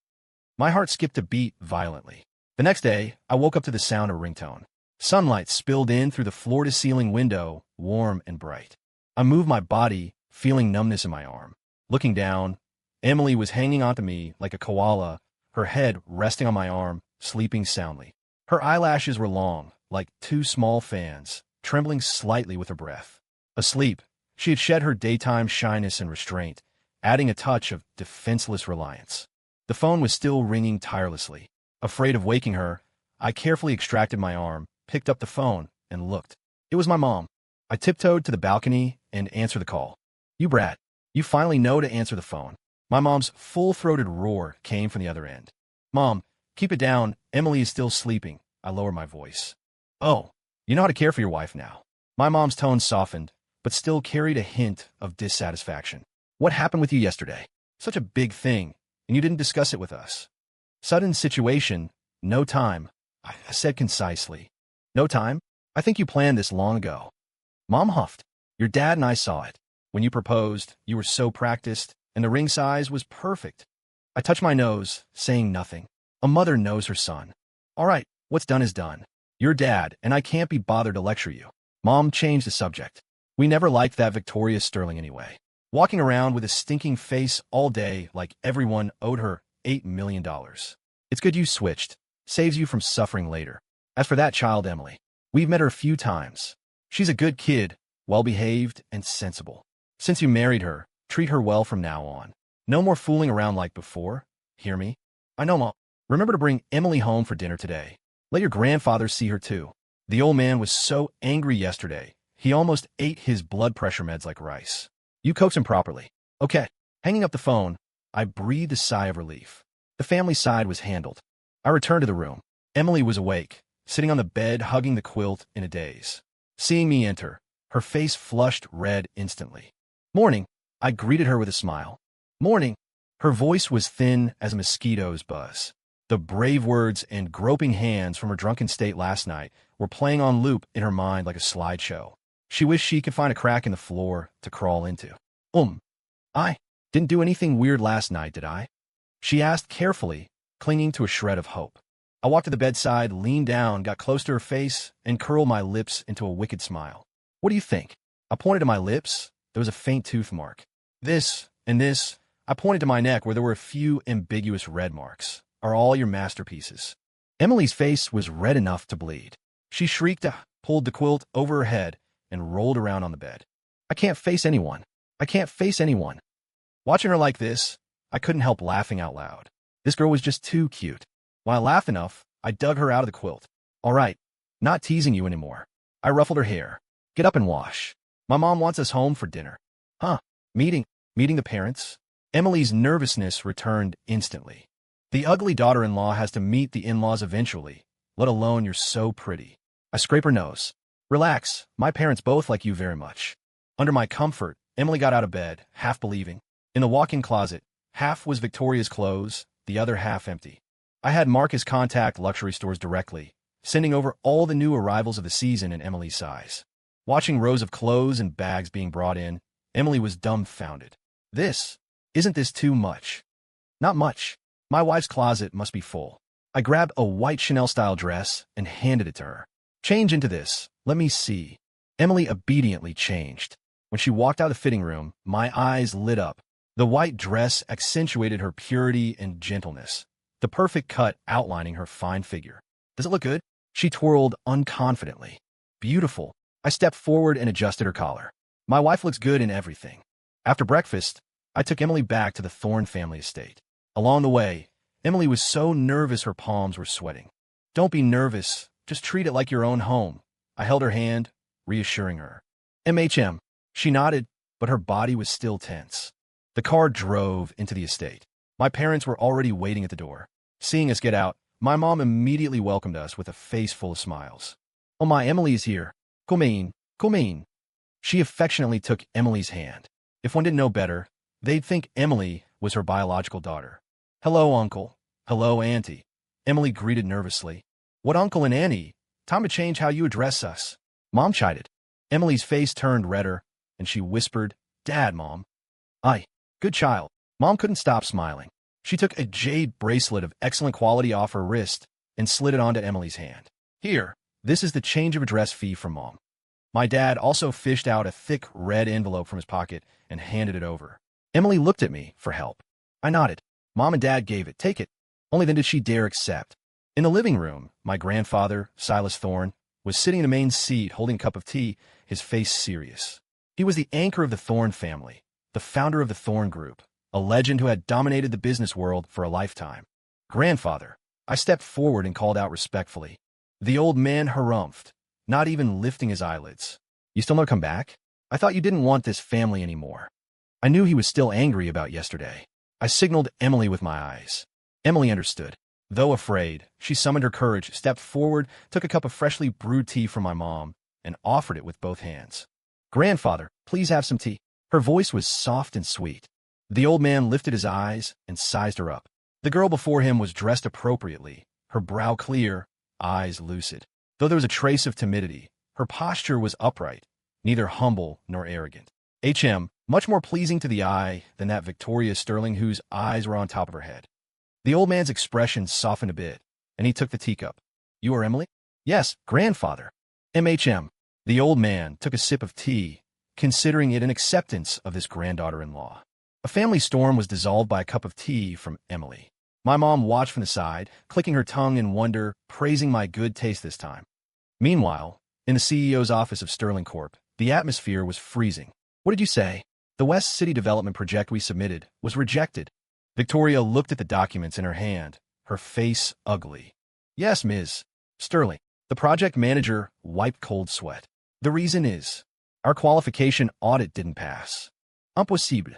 My heart skipped a beat violently. The next day, I woke up to the sound of a ringtone. Sunlight spilled in through the floor-to-ceiling window, warm and bright. I moved my body, feeling numbness in my arm. Looking down, Emily was hanging onto me like a koala, her head resting on my arm, sleeping soundly. Her eyelashes were long, like two small fans, trembling slightly with her breath. Asleep, she had shed her daytime shyness and restraint, adding a touch of defenseless reliance. The phone was still ringing tirelessly. Afraid of waking her, I carefully extracted my arm, picked up the phone, and looked. It was my mom. I tiptoed to the balcony and answered the call. You brat. You finally know to answer the phone. My mom's full-throated roar came from the other end. Mom, keep it down. Emily is still sleeping. I lowered my voice. Oh, you know how to care for your wife now. My mom's tone softened, but still carried a hint of dissatisfaction. What happened with you yesterday? Such a big thing, and you didn't discuss it with us. Sudden situation, no time, I said concisely. No time? I think you planned this long ago. Mom huffed. Your dad and I saw it. When you proposed, you were so practiced, and the ring size was perfect. I touched my nose, saying nothing. A mother knows her son. All right, what's done is done. You're dad, and I can't be bothered to lecture you. Mom changed the subject. We never liked that Victoria Sterling anyway. Walking around with a stinking face all day like everyone owed her $8 million. It's good you switched. Saves you from suffering later. As for that child, Emily, we've met her a few times. She's a good kid, well-behaved and sensible. Since you married her, treat her well from now on. No more fooling around like before. Hear me? I know, Mom. Remember to bring Emily home for dinner today. Let your grandfather see her too. The old man was so angry yesterday, he almost ate his blood pressure meds like rice. You coax him properly. Okay. Hanging up the phone, I breathed a sigh of relief. The family side was handled. I returned to the room. Emily was awake, sitting on the bed hugging the quilt in a daze. Seeing me enter, her face flushed red instantly. Morning, I greeted her with a smile. Morning. Her voice was thin as a mosquito's buzz. The brave words and groping hands from her drunken state last night were playing on loop in her mind like a slideshow. She wished she could find a crack in the floor to crawl into. I didn't do anything weird last night, did I? She asked carefully, clinging to a shred of hope. I walked to the bedside, leaned down, got close to her face, and curled my lips into a wicked smile. What do you think? I pointed to my lips. There was a faint tooth mark. This and this. I pointed to my neck where there were a few ambiguous red marks. Are all your masterpieces? Emily's face was red enough to bleed. She shrieked, pulled the quilt over her head, and rolled around on the bed. I can't face anyone. I can't face anyone. Watching her like this, I couldn't help laughing out loud. This girl was just too cute. When I laughed enough, I dug her out of the quilt. All right, not teasing you anymore. I ruffled her hair. Get up and wash. My mom wants us home for dinner. Huh? Meeting the parents? Emily's nervousness returned instantly. The ugly daughter-in-law has to meet the in-laws eventually, let alone you're so pretty. I scrape her nose. Relax, my parents both like you very much. Under my comfort, Emily got out of bed, half believing. In the walk-in closet, half was Victoria's clothes, the other half empty. I had Marcus contact luxury stores directly, sending over all the new arrivals of the season in Emily's size. Watching rows of clothes and bags being brought in, Emily was dumbfounded. Isn't this too much? Not much. My wife's closet must be full. I grabbed a white Chanel-style dress and handed it to her. Change into this. Let me see. Emily obediently changed. When she walked out of the fitting room, my eyes lit up. The white dress accentuated her purity and gentleness, the perfect cut outlining her fine figure. Does it look good? She twirled unconfidently. Beautiful. I stepped forward and adjusted her collar. My wife looks good in everything. After breakfast, I took Emily back to the Thorne family estate. Along the way, Emily was so nervous her palms were sweating. Don't be nervous. Just treat it like your own home. I held her hand, reassuring her. MHM. She nodded, but her body was still tense. The car drove into the estate. My parents were already waiting at the door. Seeing us get out, my mom immediately welcomed us with a face full of smiles. Oh my, Emily is here. Come in. She affectionately took Emily's hand. If one didn't know better, they'd think Emily was her biological daughter. Hello, Uncle. Hello, Auntie. Emily greeted nervously. What Uncle and Auntie? Time to change how you address us. Mom chided. Emily's face turned redder, and she whispered, Dad, Mom. Aye. Good child. Mom couldn't stop smiling. She took a jade bracelet of excellent quality off her wrist and slid it onto Emily's hand. Here, this is the change of address fee from Mom. My dad also fished out a thick red envelope from his pocket and handed it over. Emily looked at me for help. I nodded. Mom and Dad gave it. Take it. Only then did she dare accept. In the living room, my grandfather, Silas Thorne, was sitting in the main seat holding a cup of tea, his face serious. He was the anchor of the Thorne family, the founder of the Thorne Group, a legend who had dominated the business world for a lifetime. Grandfather, I stepped forward and called out respectfully. The old man harumphed, not even lifting his eyelids. You still not come back? I thought you didn't want this family anymore. I knew he was still angry about yesterday. I signaled Emily with my eyes. Emily understood. Though afraid, she summoned her courage, stepped forward, took a cup of freshly brewed tea from my mom, and offered it with both hands. Grandfather, please have some tea. Her voice was soft and sweet. The old man lifted his eyes and sized her up. The girl before him was dressed appropriately, her brow clear, eyes lucid. Though there was a trace of timidity, her posture was upright, neither humble nor arrogant. Much more pleasing to the eye than that Victoria Sterling whose eyes were on top of her head. The old man's expression softened a bit, and he took the teacup. You are Emily? Yes, grandfather. MHM. The old man took a sip of tea, considering it an acceptance of this granddaughter-in-law. A family storm was dissolved by a cup of tea from Emily. My mom watched from the side, clicking her tongue in wonder, praising my good taste this time. Meanwhile, in the CEO's office of Sterling Corp., the atmosphere was freezing. What did you say? The West City development project we submitted was rejected. Victoria looked at the documents in her hand, her face ugly. Yes, Ms. Sterling. The project manager wiped cold sweat. The reason is, our qualification audit didn't pass. Impossible.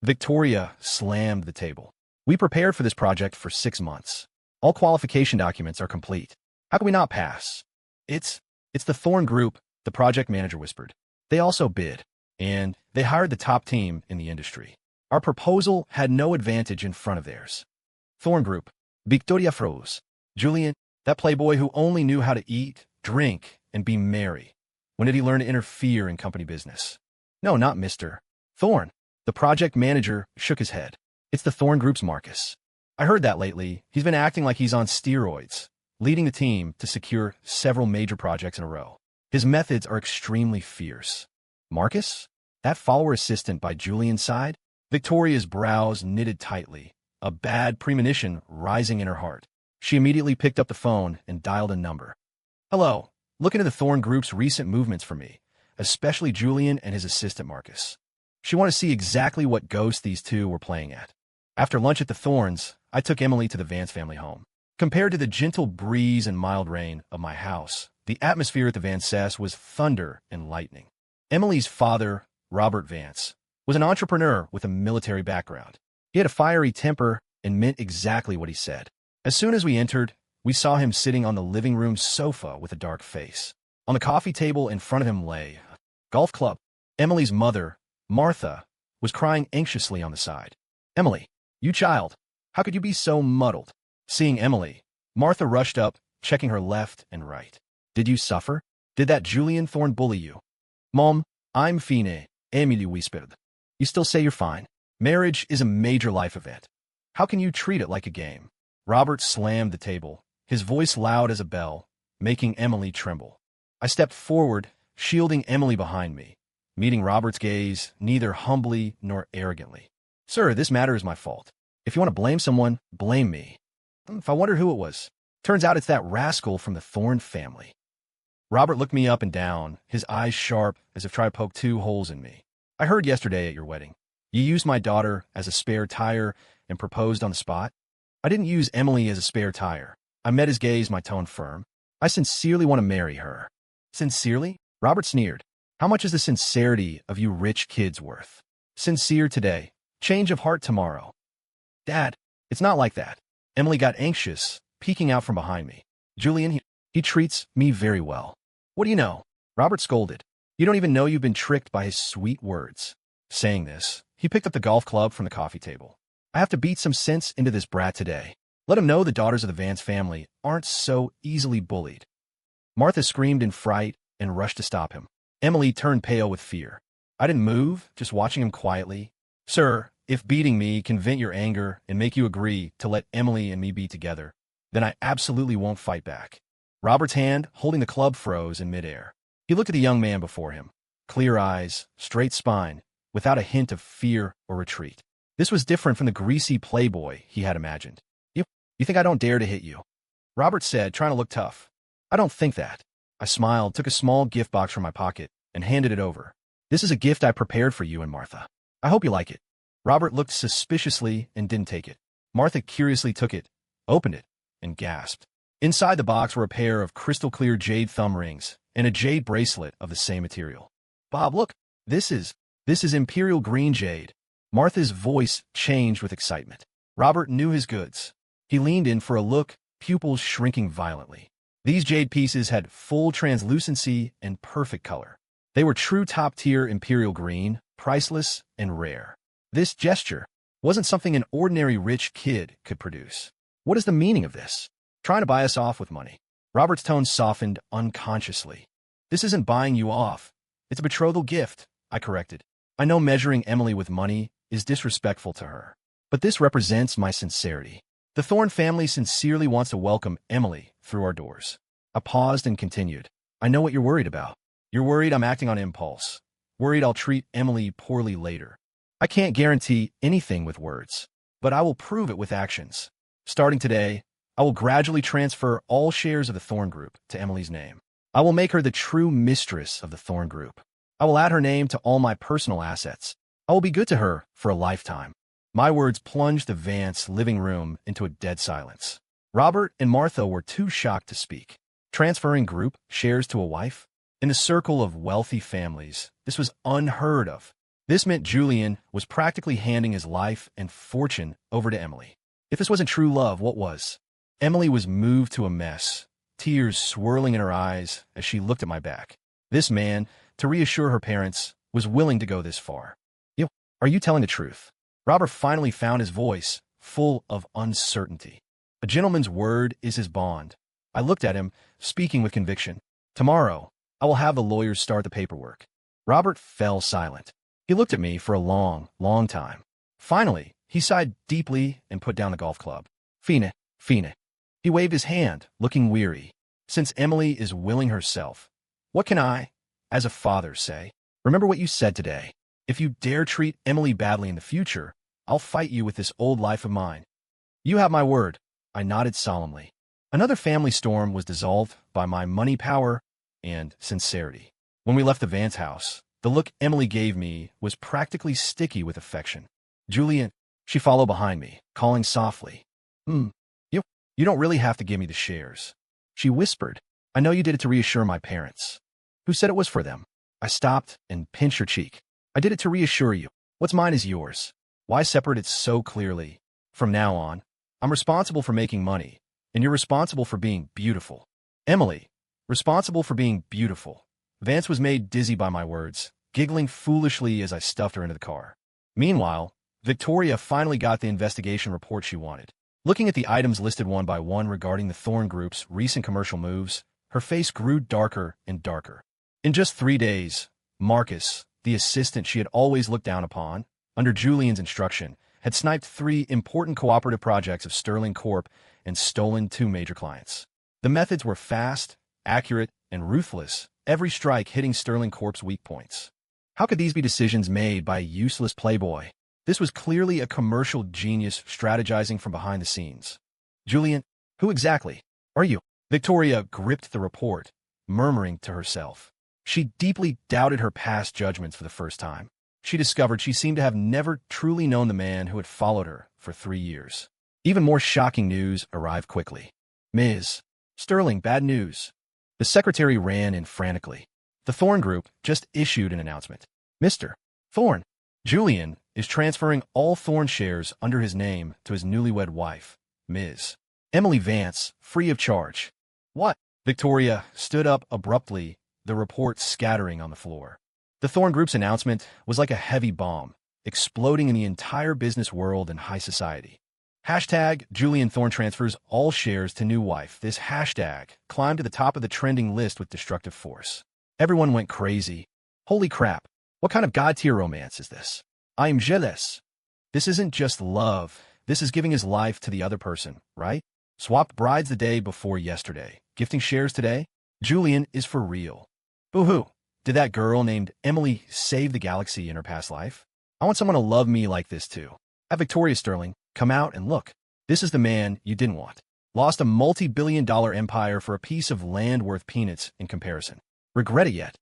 Victoria slammed the table. We prepared for this project for 6 months. All qualification documents are complete. How can we not pass? It's the Thorn Group, the project manager whispered. They also bid, and they hired the top team in the industry. Our proposal had no advantage in front of theirs. Thorn Group. Victoria froze. Julian, that playboy who only knew how to eat, drink, and be merry. When did he learn to interfere in company business? No, not Mr. Thorn. The project manager shook his head. It's the Thorn Group's Marcus. I heard that lately. He's been acting like he's on steroids, leading the team to secure several major projects in a row. His methods are extremely fierce. Marcus? That follower assistant by Julian's side? Victoria's brows knitted tightly, a bad premonition rising in her heart. She immediately picked up the phone and dialed a number. Hello. Look into the Thorn Group's recent movements for me, especially Julian and his assistant Marcus. She wanted to see exactly what ghost these two were playing at. After lunch at the Thorns, I took Emily to the Vance family home. Compared to the gentle breeze and mild rain of my house, the atmosphere at the Vances was thunder and lightning. Emily's father, Robert Vance, was an entrepreneur with a military background. He had a fiery temper and meant exactly what he said. As soon as we entered, we saw him sitting on the living room sofa with a dark face. On the coffee table in front of him lay a golf club. Emily's mother, Martha, was crying anxiously on the side. Emily, you child, how could you be so muddled? Seeing Emily, Martha rushed up, checking her left and right. Did you suffer? Did that Julian Thorn bully you? Mom, I'm fine, Emily whispered. You still say you're fine. Marriage is a major life event. How can you treat it like a game? Robert slammed the table, his voice loud as a bell, making Emily tremble. I stepped forward, shielding Emily behind me, meeting Robert's gaze neither humbly nor arrogantly. Sir, this matter is my fault. If you want to blame someone, blame me. If I wonder who it was, turns out it's that rascal from the Thorn family. Robert looked me up and down, his eyes sharp as if trying to poke 2 holes in me. I heard yesterday at your wedding. You used my daughter as a spare tire and proposed on the spot. I didn't use Emily as a spare tire. I met his gaze, my tone firm. I sincerely want to marry her. Sincerely? Robert sneered. How much is the sincerity of you rich kids worth? Sincere today, change of heart tomorrow. Dad, it's not like that. Emily got anxious, peeking out from behind me. Julian, he treats me very well. What do you know? Robert scolded. You don't even know you've been tricked by his sweet words. Saying this, he picked up the golf club from the coffee table. I have to beat some sense into this brat today. Let him know the daughters of the Vance family aren't so easily bullied. Martha screamed in fright and rushed to stop him. Emily turned pale with fear. I didn't move, just watching him quietly. Sir, if beating me can vent your anger and make you agree to let Emily and me be together, then I absolutely won't fight back. Robert's hand, holding the club, froze in midair. He looked at the young man before him. Clear eyes, straight spine, without a hint of fear or retreat. This was different from the greasy playboy he had imagined. You think I don't dare to hit you? Robert said, trying to look tough. I don't think that. I smiled, took a small gift box from my pocket, and handed it over. This is a gift I prepared for you and Martha. I hope you like it. Robert looked suspiciously and didn't take it. Martha curiously took it, opened it, and gasped. Inside the box were a pair of crystal-clear jade thumb rings and a jade bracelet of the same material. Bob, look, this is imperial green jade. Martha's voice changed with excitement. Robert knew his goods. He leaned in for a look, pupils shrinking violently. These jade pieces had full translucency and perfect color. They were true top-tier imperial green, priceless and rare. This gesture wasn't something an ordinary rich kid could produce. What is the meaning of this? Trying to buy us off with money. Robert's tone softened unconsciously. This isn't buying you off. It's a betrothal gift, I corrected. I know measuring Emily with money is disrespectful to her, but this represents my sincerity. The Thorne family sincerely wants to welcome Emily through our doors. I paused and continued. I know what you're worried about. You're worried I'm acting on impulse. Worried I'll treat Emily poorly later. I can't guarantee anything with words, but I will prove it with actions. Starting today, I will gradually transfer all shares of the Thorne Group to Emily's name. I will make her the true mistress of the Thorne Group. I will add her name to all my personal assets. I will be good to her for a lifetime. My words plunged the Vance living room into a dead silence. Robert and Martha were too shocked to speak. Transferring group shares to a wife? In the circle of wealthy families, this was unheard of. This meant Julian was practically handing his life and fortune over to Emily. If this wasn't true love, what was? Emily was moved to a mess, tears swirling in her eyes as she looked at my back. This man, to reassure her parents, was willing to go this far. Are you telling the truth? Robert finally found his voice, full of uncertainty. A gentleman's word is his bond. I looked at him, speaking with conviction. Tomorrow, I will have the lawyers start the paperwork. Robert fell silent. He looked at me for a long, long time. Finally, he sighed deeply and put down the golf club. Fine. He waved his hand, looking weary. Since Emily is willing herself, what can I, as a father, say? Remember what you said today. If you dare treat Emily badly in the future, I'll fight you with this old life of mine. You have my word. I nodded solemnly. Another family storm was dissolved by my money power and sincerity. When we left the Vance house, the look Emily gave me was practically sticky with affection. Julian, she followed behind me, calling softly. You don't really have to give me the shares. She whispered. I know you did it to reassure my parents. Who said it was for them? I stopped and pinched her cheek. I did it to reassure you. What's mine is yours. Why separate it so clearly? From now on, I'm responsible for making money, and you're responsible for being beautiful. Emily, responsible for being beautiful. Vance was made dizzy by my words, giggling foolishly as I stuffed her into the car. Meanwhile, Victoria finally got the investigation report she wanted. Looking at the items listed one by one regarding the Thorne Group's recent commercial moves, her face grew darker and darker. In just 3 days, Marcus, the assistant she had always looked down upon, under Julian's instruction, had sniped 3 important cooperative projects of Sterling Corp and stolen 2 major clients. The methods were fast, accurate, and ruthless, every strike hitting Sterling Corp's weak points. How could these be decisions made by a useless playboy? This was clearly a commercial genius strategizing from behind the scenes. Julian, who exactly are you? Victoria gripped the report, murmuring to herself. She deeply doubted her past judgments for the first time. She discovered she seemed to have never truly known the man who had followed her for 3 years. Even more shocking news arrived quickly. Ms. Sterling, bad news. The secretary ran in frantically. The Thorne Group just issued an announcement. Mr. Thorne, Julian is transferring all Thorne shares under his name to his newlywed wife, Ms. Emily Vance, free of charge. What? Victoria stood up abruptly, the report scattering on the floor. The Thorne Group's announcement was like a heavy bomb, exploding in the entire business world and high society. Hashtag Julian Thorne transfers all shares to new wife. This hashtag climbed to the top of the trending list with destructive force. Everyone went crazy. Holy crap, what kind of god-tier romance is this? I am jealous. This isn't just love. This is giving his life to the other person, right? Swapped brides the day before yesterday. Gifting shares today? Julian is for real. Boo-hoo. Did that girl named Emily save the galaxy in her past life? I want someone to love me like this too. At Victoria Sterling, come out and look. This is the man you didn't want. Lost a multi-billion-dollar empire for a piece of land worth peanuts in comparison. Regret it yet?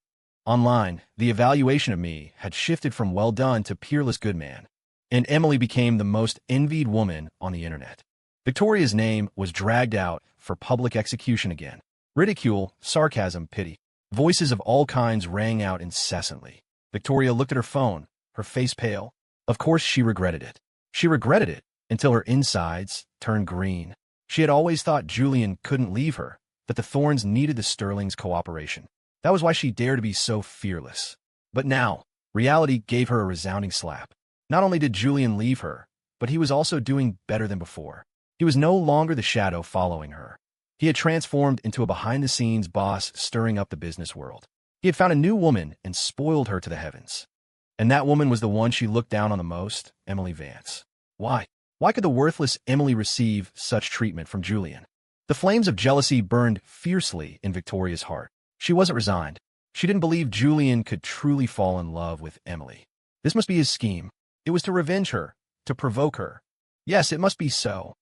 Online, the evaluation of me had shifted from well done to peerless good man, and Emily became the most envied woman on the internet. Victoria's name was dragged out for public execution again. Ridicule, sarcasm, pity. Voices of all kinds rang out incessantly. Victoria looked at her phone, her face pale. Of course she regretted it. She regretted it until her insides turned green. She had always thought Julian couldn't leave her, that the Thornes needed the Sterling's cooperation. That was why she dared to be so fearless. But now, reality gave her a resounding slap. Not only did Julian leave her, but he was also doing better than before. He was no longer the shadow following her. He had transformed into a behind-the-scenes boss stirring up the business world. He had found a new woman and spoiled her to the heavens. And that woman was the one she looked down on the most, Emily Vance. Why? Why could the worthless Emily receive such treatment from Julian? The flames of jealousy burned fiercely in Victoria's heart. She wasn't resigned. She didn't believe Julian could truly fall in love with Emily. This must be his scheme. It was to revenge her, to provoke her. Yes, it must be so.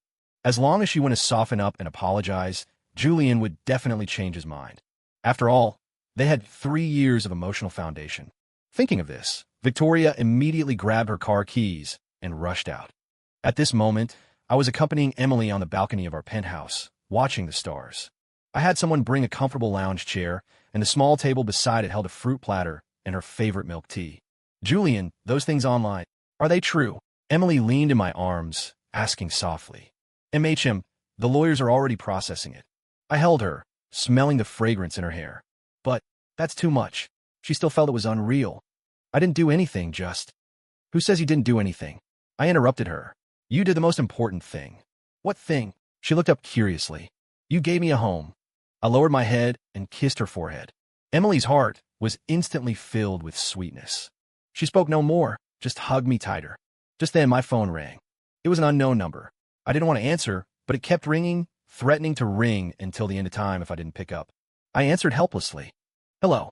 As long as she wouldn't soften up and apologize, Julian would definitely change his mind. After all, they had 3 years of emotional foundation. Thinking of this, Victoria immediately grabbed her car keys and rushed out. At this moment, I was accompanying Emily on the balcony of our penthouse, watching the stars. I had someone bring a comfortable lounge chair, and the small table beside it held a fruit platter and her favorite milk tea. Julian, those things online, are they true? Emily leaned in my arms, asking softly. The lawyers are already processing it. I held her, smelling the fragrance in her hair. But that's too much. She still felt it was unreal. I didn't do anything, just. Who says you didn't do anything? I interrupted her. You did the most important thing. What thing? She looked up curiously. You gave me a home. I lowered my head and kissed her forehead. Emily's heart was instantly filled with sweetness. She spoke no more, just hugged me tighter. Just then my phone rang. It was an unknown number. I didn't want to answer, but it kept ringing, threatening to ring until the end of time if I didn't pick up. I answered helplessly. Hello.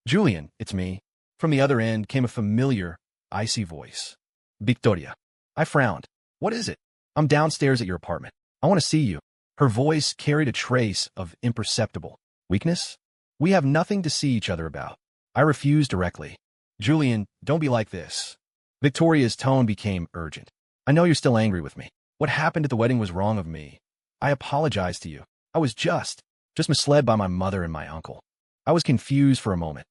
Julian, it's me. From the other end came a familiar, icy voice. Victoria. I frowned. What is it? I'm downstairs at your apartment. I want to see you. Her voice carried a trace of imperceptible weakness. We have nothing to see each other about. I refused directly. Julian, don't be like this. Victoria's tone became urgent. I know you're still angry with me. What happened at the wedding was wrong of me. I apologize to you. I was just misled by my mother and my uncle. I was confused for a moment.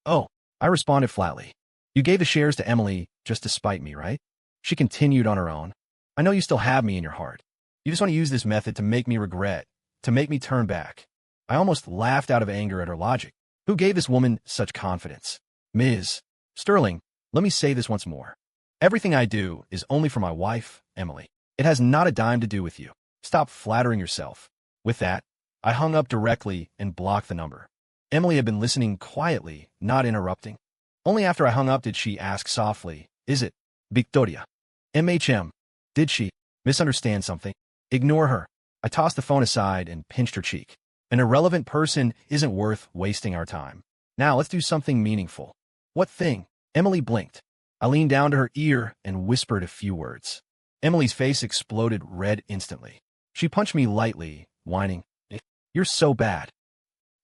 Oh, I responded flatly. You gave the shares to Emily just to spite me, right? She continued on her own. I know you still have me in your heart. You just want to use this method to make me regret, to make me turn back. I almost laughed out of anger at her logic. Who gave this woman such confidence? Ms. Sterling, let me say this once more. Everything I do is only for my wife, Emily. It has not a dime to do with you. Stop flattering yourself. With that, I hung up directly and blocked the number. Emily had been listening quietly, not interrupting. Only after I hung up did she ask softly, Is it Victoria? Did she misunderstand something? Ignore her. I tossed the phone aside and pinched her cheek. An irrelevant person isn't worth wasting our time. Now let's do something meaningful. What thing? Emily blinked. I leaned down to her ear and whispered a few words. Emily's face exploded red instantly. She punched me lightly, whining, You're so bad.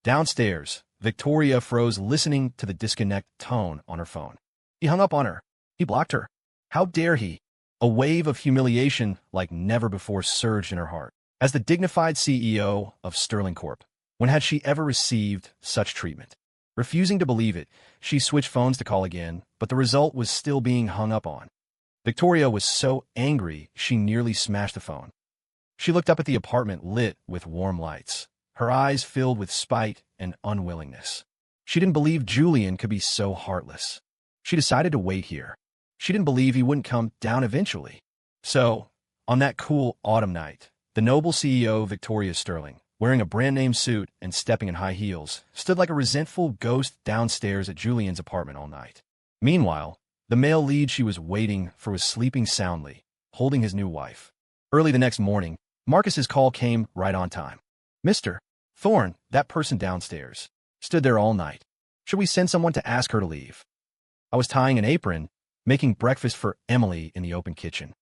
Downstairs, Victoria froze listening to the disconnect tone on her phone. He hung up on her. He blocked her. How dare he? A wave of humiliation like never before surged in her heart. As the dignified CEO of Sterling Corp, when had she ever received such treatment? Refusing to believe it, she switched phones to call again, but the result was still being hung up on. Victoria was so angry she nearly smashed the phone. She looked up at the apartment lit with warm lights, her eyes filled with spite and unwillingness. She didn't believe Julian could be so heartless. She decided to wait here. She didn't believe he wouldn't come down eventually. So, on that cool autumn night, the noble CEO Victoria Sterling, wearing a brand-name suit and stepping in high heels, stood like a resentful ghost downstairs at Julian's apartment all night. Meanwhile, the male lead she was waiting for was sleeping soundly, holding his new wife. Early the next morning, Marcus's call came right on time. Mr. Thorne, that person downstairs, stood there all night. Should we send someone to ask her to leave? I was tying an apron, making breakfast for Emily in the open kitchen.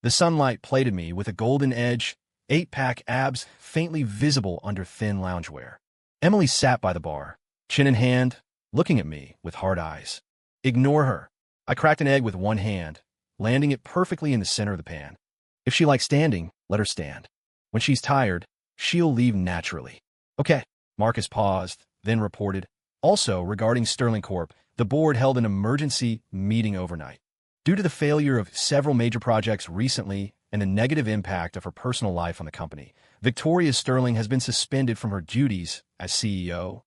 The sunlight plated me with a golden edge, 8-pack abs faintly visible under thin loungewear. Emily sat by the bar, chin in hand, looking at me with hard eyes. Ignore her. I cracked an egg with one hand, landing it perfectly in the center of the pan. If she likes standing, let her stand. When she's tired, she'll leave naturally. Okay. Marcus paused, then reported. Also, regarding Sterling Corp, the board held an emergency meeting overnight. Due to the failure of several major projects recently and the negative impact of her personal life on the company, Victoria Sterling has been suspended from her duties as CEO.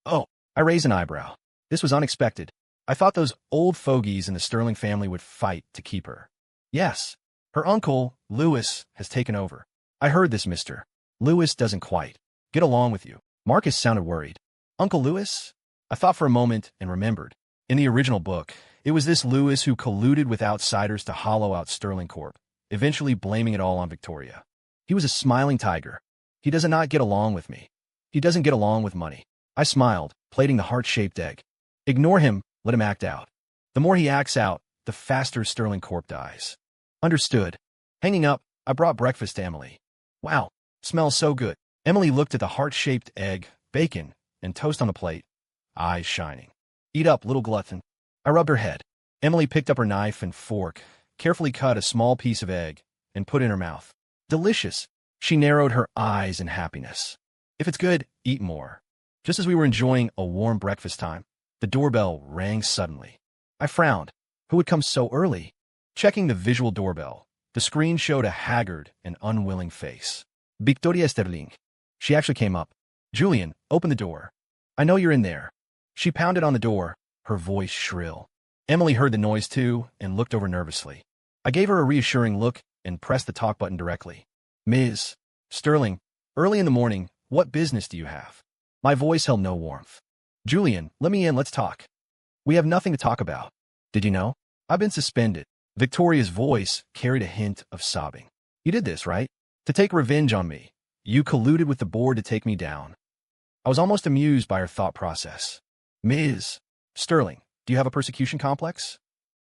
Oh, I raised an eyebrow. This was unexpected. I thought those old fogies in the Sterling family would fight to keep her. Yes, her uncle, Lewis, has taken over. I heard this, Mr. Lewis doesn't quite get along with you. Marcus sounded worried. Uncle Lewis? I thought for a moment and remembered. In the original book, it was this Lewis who colluded with outsiders to hollow out Sterling Corp. eventually blaming it all on Victoria. He was a smiling tiger. He does not get along with me. He doesn't get along with money. I smiled, plating the heart-shaped egg. Ignore him, let him act out. The more he acts out, the faster Sterling Corp dies. Understood. Hanging up, I brought breakfast to Emily. Wow, smells so good. Emily looked at the heart-shaped egg, bacon, and toast on the plate, eyes shining. Eat up, little glutton. I rubbed her head. Emily picked up her knife and fork, carefully cut a small piece of egg, and put it in her mouth. Delicious. She narrowed her eyes in happiness. If it's good, eat more. Just as we were enjoying a warm breakfast time, the doorbell rang suddenly. I frowned. Who had come so early? Checking the visual doorbell, the screen showed a haggard and unwilling face. Victoria Sterling. She actually came up. Julian, open the door. I know you're in there. She pounded on the door, her voice shrill. Emily heard the noise too and looked over nervously. I gave her a reassuring look and pressed the talk button directly. Ms. Sterling, early in the morning, what business do you have? My voice held no warmth. Julian, let me in, let's talk. We have nothing to talk about. Did you know? I've been suspended. Victoria's voice carried a hint of sobbing. You did this, right? To take revenge on me. You colluded with the board to take me down. I was almost amused by her thought process. Ms. Sterling, do you have a persecution complex?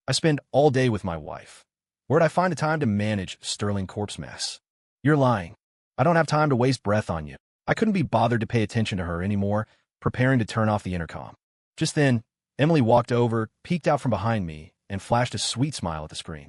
I spend all day with my wife. Where'd I find the time to manage Sterling Corp's mess? You're lying. I don't have time to waste breath on you. I couldn't be bothered to pay attention to her anymore, preparing to turn off the intercom. Just then, Emily walked over, peeked out from behind me, and flashed a sweet smile at the screen.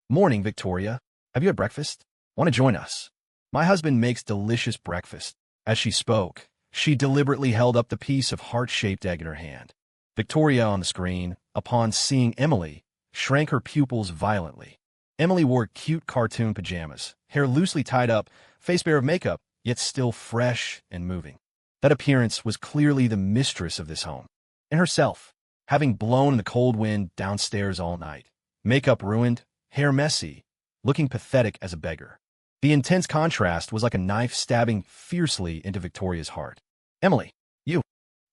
Morning, Victoria. Have you had breakfast? Want to join us? My husband makes delicious breakfast. As she spoke, she deliberately held up the piece of heart-shaped egg in her hand. Victoria on the screen, upon seeing Emily, shrank her pupils violently. Emily wore cute cartoon pajamas, hair loosely tied up, face bare of makeup, yet still fresh and moving. That appearance was clearly the mistress of this home. And herself, having blown in the cold wind downstairs all night. Makeup ruined, hair messy, looking pathetic as a beggar. The intense contrast was like a knife stabbing fiercely into Victoria's heart. Emily, you.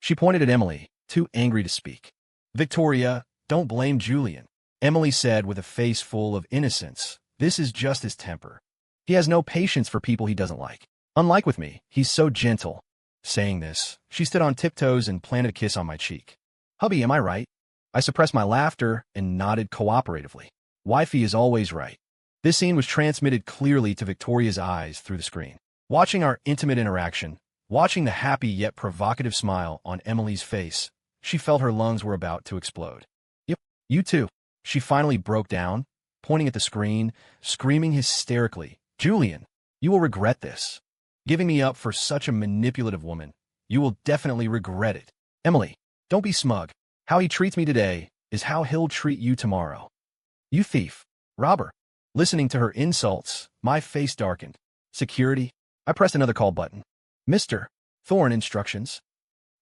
She pointed at Emily, too angry to speak. Victoria, don't blame Julian. Emily said with a face full of innocence. This is just his temper. He has no patience for people he doesn't like. Unlike with me, he's so gentle. Saying this, she stood on tiptoes and planted a kiss on my cheek. Hubby, am I right? I suppressed my laughter and nodded cooperatively. Wifey is always right. This scene was transmitted clearly to Victoria's eyes through the screen. Watching our intimate interaction, watching the happy yet provocative smile on Emily's face, she felt her lungs were about to explode. Yep, you too. She finally broke down, pointing at the screen, screaming hysterically, Julian, you will regret this. Giving me up for such a manipulative woman. You will definitely regret it. Emily, don't be smug. How he treats me today is how he'll treat you tomorrow. You thief. Robber. Listening to her insults, my face darkened. Security. I pressed another call button. Mr. Thorne, instructions.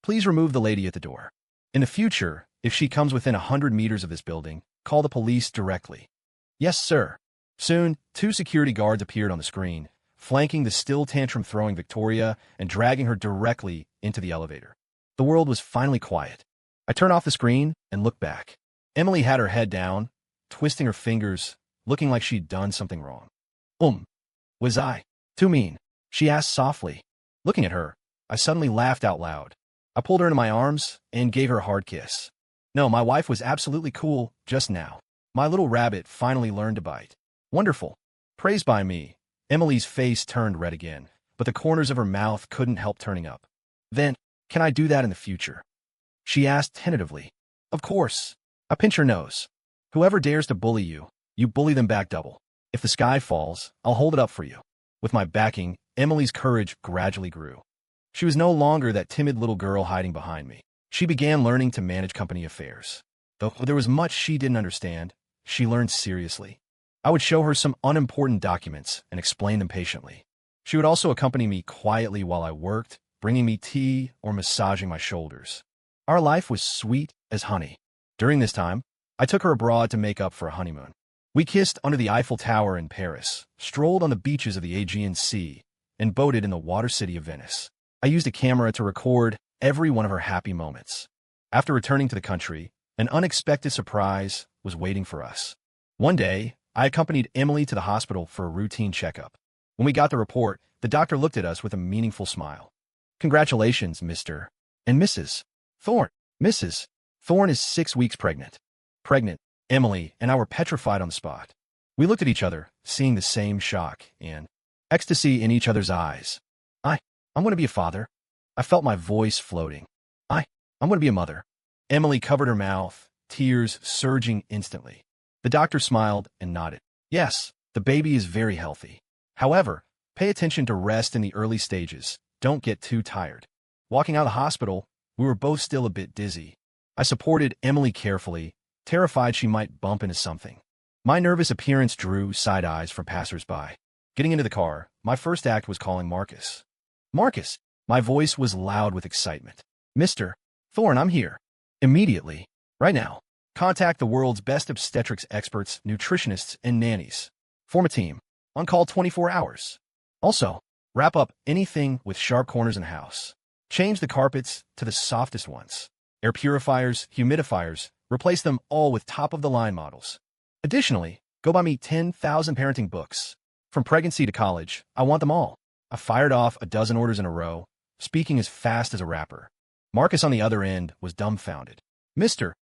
Please remove the lady at the door. In the future, if she comes within 100 meters of this building, call the police directly. Yes, sir. Soon, 2 security guards appeared on the screen, flanking the still tantrum-throwing Victoria and dragging her directly into the elevator. The world was finally quiet. I turned off the screen and looked back. Emily had her head down, twisting her fingers, looking like she'd done something wrong. Was I too mean? She asked softly. Looking at her, I suddenly laughed out loud. I pulled her into my arms and gave her a hard kiss. No, my wife was absolutely cool just now. My little rabbit finally learned to bite. Wonderful. Praised by me. Emily's face turned red again, but the corners of her mouth couldn't help turning up. Then, can I do that in the future? She asked tentatively. Of course. I pinch her nose. Whoever dares to bully you, you bully them back double. If the sky falls, I'll hold it up for you. With my backing, Emily's courage gradually grew. She was no longer that timid little girl hiding behind me. She began learning to manage company affairs. Though there was much she didn't understand, she learned seriously. I would show her some unimportant documents and explain them patiently. She would also accompany me quietly while I worked, bringing me tea or massaging my shoulders. Our life was sweet as honey. During this time, I took her abroad to make up for a honeymoon. We kissed under the Eiffel Tower in Paris, strolled on the beaches of the Aegean Sea, and boated in the water city of Venice. I used a camera to record every one of her happy moments. After returning to the country, an unexpected surprise was waiting for us. One day, I accompanied Emily to the hospital for a routine checkup. When we got the report, the doctor looked at us with a meaningful smile. Congratulations, Mr. and Mrs. Thorne. Mrs. Thorne is 6 weeks pregnant. Pregnant, Emily and I were petrified on the spot. We looked at each other, seeing the same shock and ecstasy in each other's eyes. I'm going to be a father. I felt my voice floating. I'm going to be a mother. Emily covered her mouth, tears surging instantly. The doctor smiled and nodded. Yes, the baby is very healthy. However, pay attention to rest in the early stages. Don't get too tired. Walking out of the hospital, we were both still a bit dizzy. I supported Emily carefully, terrified she might bump into something. My nervous appearance drew side eyes from passers-by. Getting into the car, my first act was calling Marcus. Marcus! My voice was loud with excitement. Mr. Thorne, I'm here. Immediately. Right now. Contact the world's best obstetrics experts, nutritionists, and nannies. Form a team. On call 24 hours. Also, wrap up anything with sharp corners in the house. Change the carpets to the softest ones. Air purifiers, humidifiers, replace them all with top-of-the-line models. Additionally, go buy me 10,000 parenting books. From pregnancy to college, I want them all. I fired off a dozen orders in a row, speaking as fast as a rapper. Marcus on the other end was dumbfounded. Mr.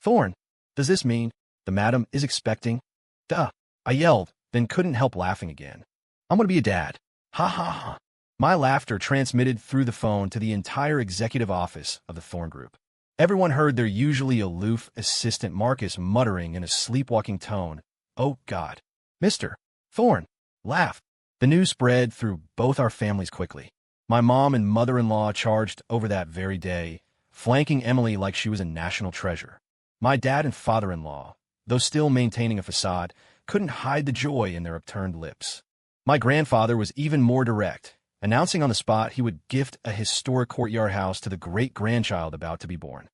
Thorne, does this mean the madam is expecting? Duh, I yelled, then couldn't help laughing again. I'm going to be a dad. Ha ha ha. My laughter transmitted through the phone to the entire executive office of the Thorne Group. Everyone heard their usually aloof assistant Marcus muttering in a sleepwalking tone, "Oh God." Mr. Thorne laughed. The news spread through both our families quickly. My mom and mother-in-law charged over that very day, flanking Emily like she was a national treasure. My dad and father-in-law, though still maintaining a facade, couldn't hide the joy in their upturned lips. My grandfather was even more direct, announcing on the spot he would gift a historic courtyard house to the great-grandchild about to be born.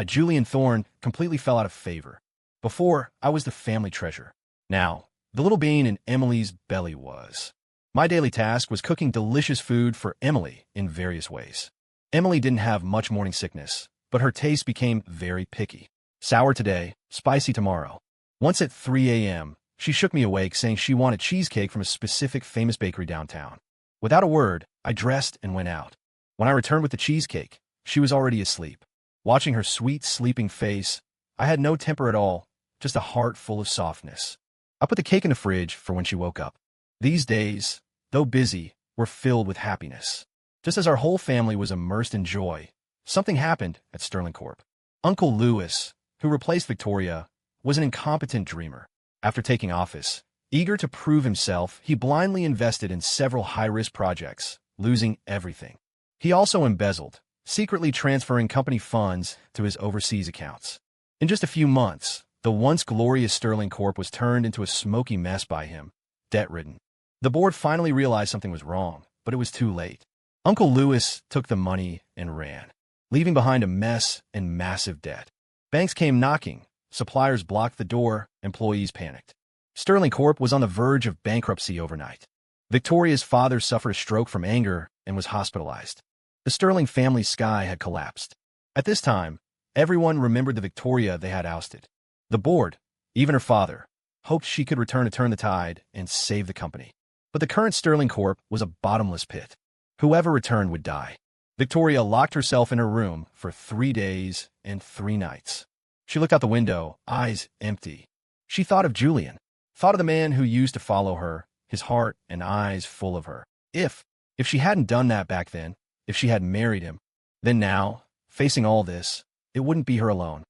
Julian Thorne completely fell out of favor. Before, I was the family treasure. Now, the little being in Emily's belly was. My daily task was cooking delicious food for Emily in various ways. Emily didn't have much morning sickness, but her taste became very picky. Sour today, spicy tomorrow. Once at 3 a.m., she shook me awake saying she wanted cheesecake from a specific famous bakery downtown. Without a word, I dressed and went out. When I returned with the cheesecake, she was already asleep. Watching her sweet, sleeping face, I had no temper at all, just a heart full of softness. I put the cake in the fridge for when she woke up. These days, though busy, were filled with happiness. Just as our whole family was immersed in joy, something happened at Sterling Corp. Uncle Lewis, who replaced Victoria, was an incompetent dreamer. After taking office, eager to prove himself, he blindly invested in several high-risk projects, losing everything. He also embezzled, secretly transferring company funds to his overseas accounts. In just a few months, the once glorious Sterling Corp was turned into a smoky mess by him, debt-ridden. The board finally realized something was wrong, but it was too late. Uncle Lewis took the money and ran, leaving behind a mess and massive debt. Banks came knocking, suppliers blocked the door, employees panicked. Sterling Corp was on the verge of bankruptcy overnight. Victoria's father suffered a stroke from anger and was hospitalized. The Sterling family sky had collapsed. At this time, everyone remembered the Victoria they had ousted. The board, even her father, hoped she could return to turn the tide and save the company. But the current Sterling Corp was a bottomless pit. Whoever returned would die. Victoria locked herself in her room for 3 days and 3 nights. She looked out the window, eyes empty. She thought of Julian, thought of the man who used to follow her, his heart and eyes full of her. If she hadn't done that back then, if she had married him, then now, facing all this, it wouldn't be her alone.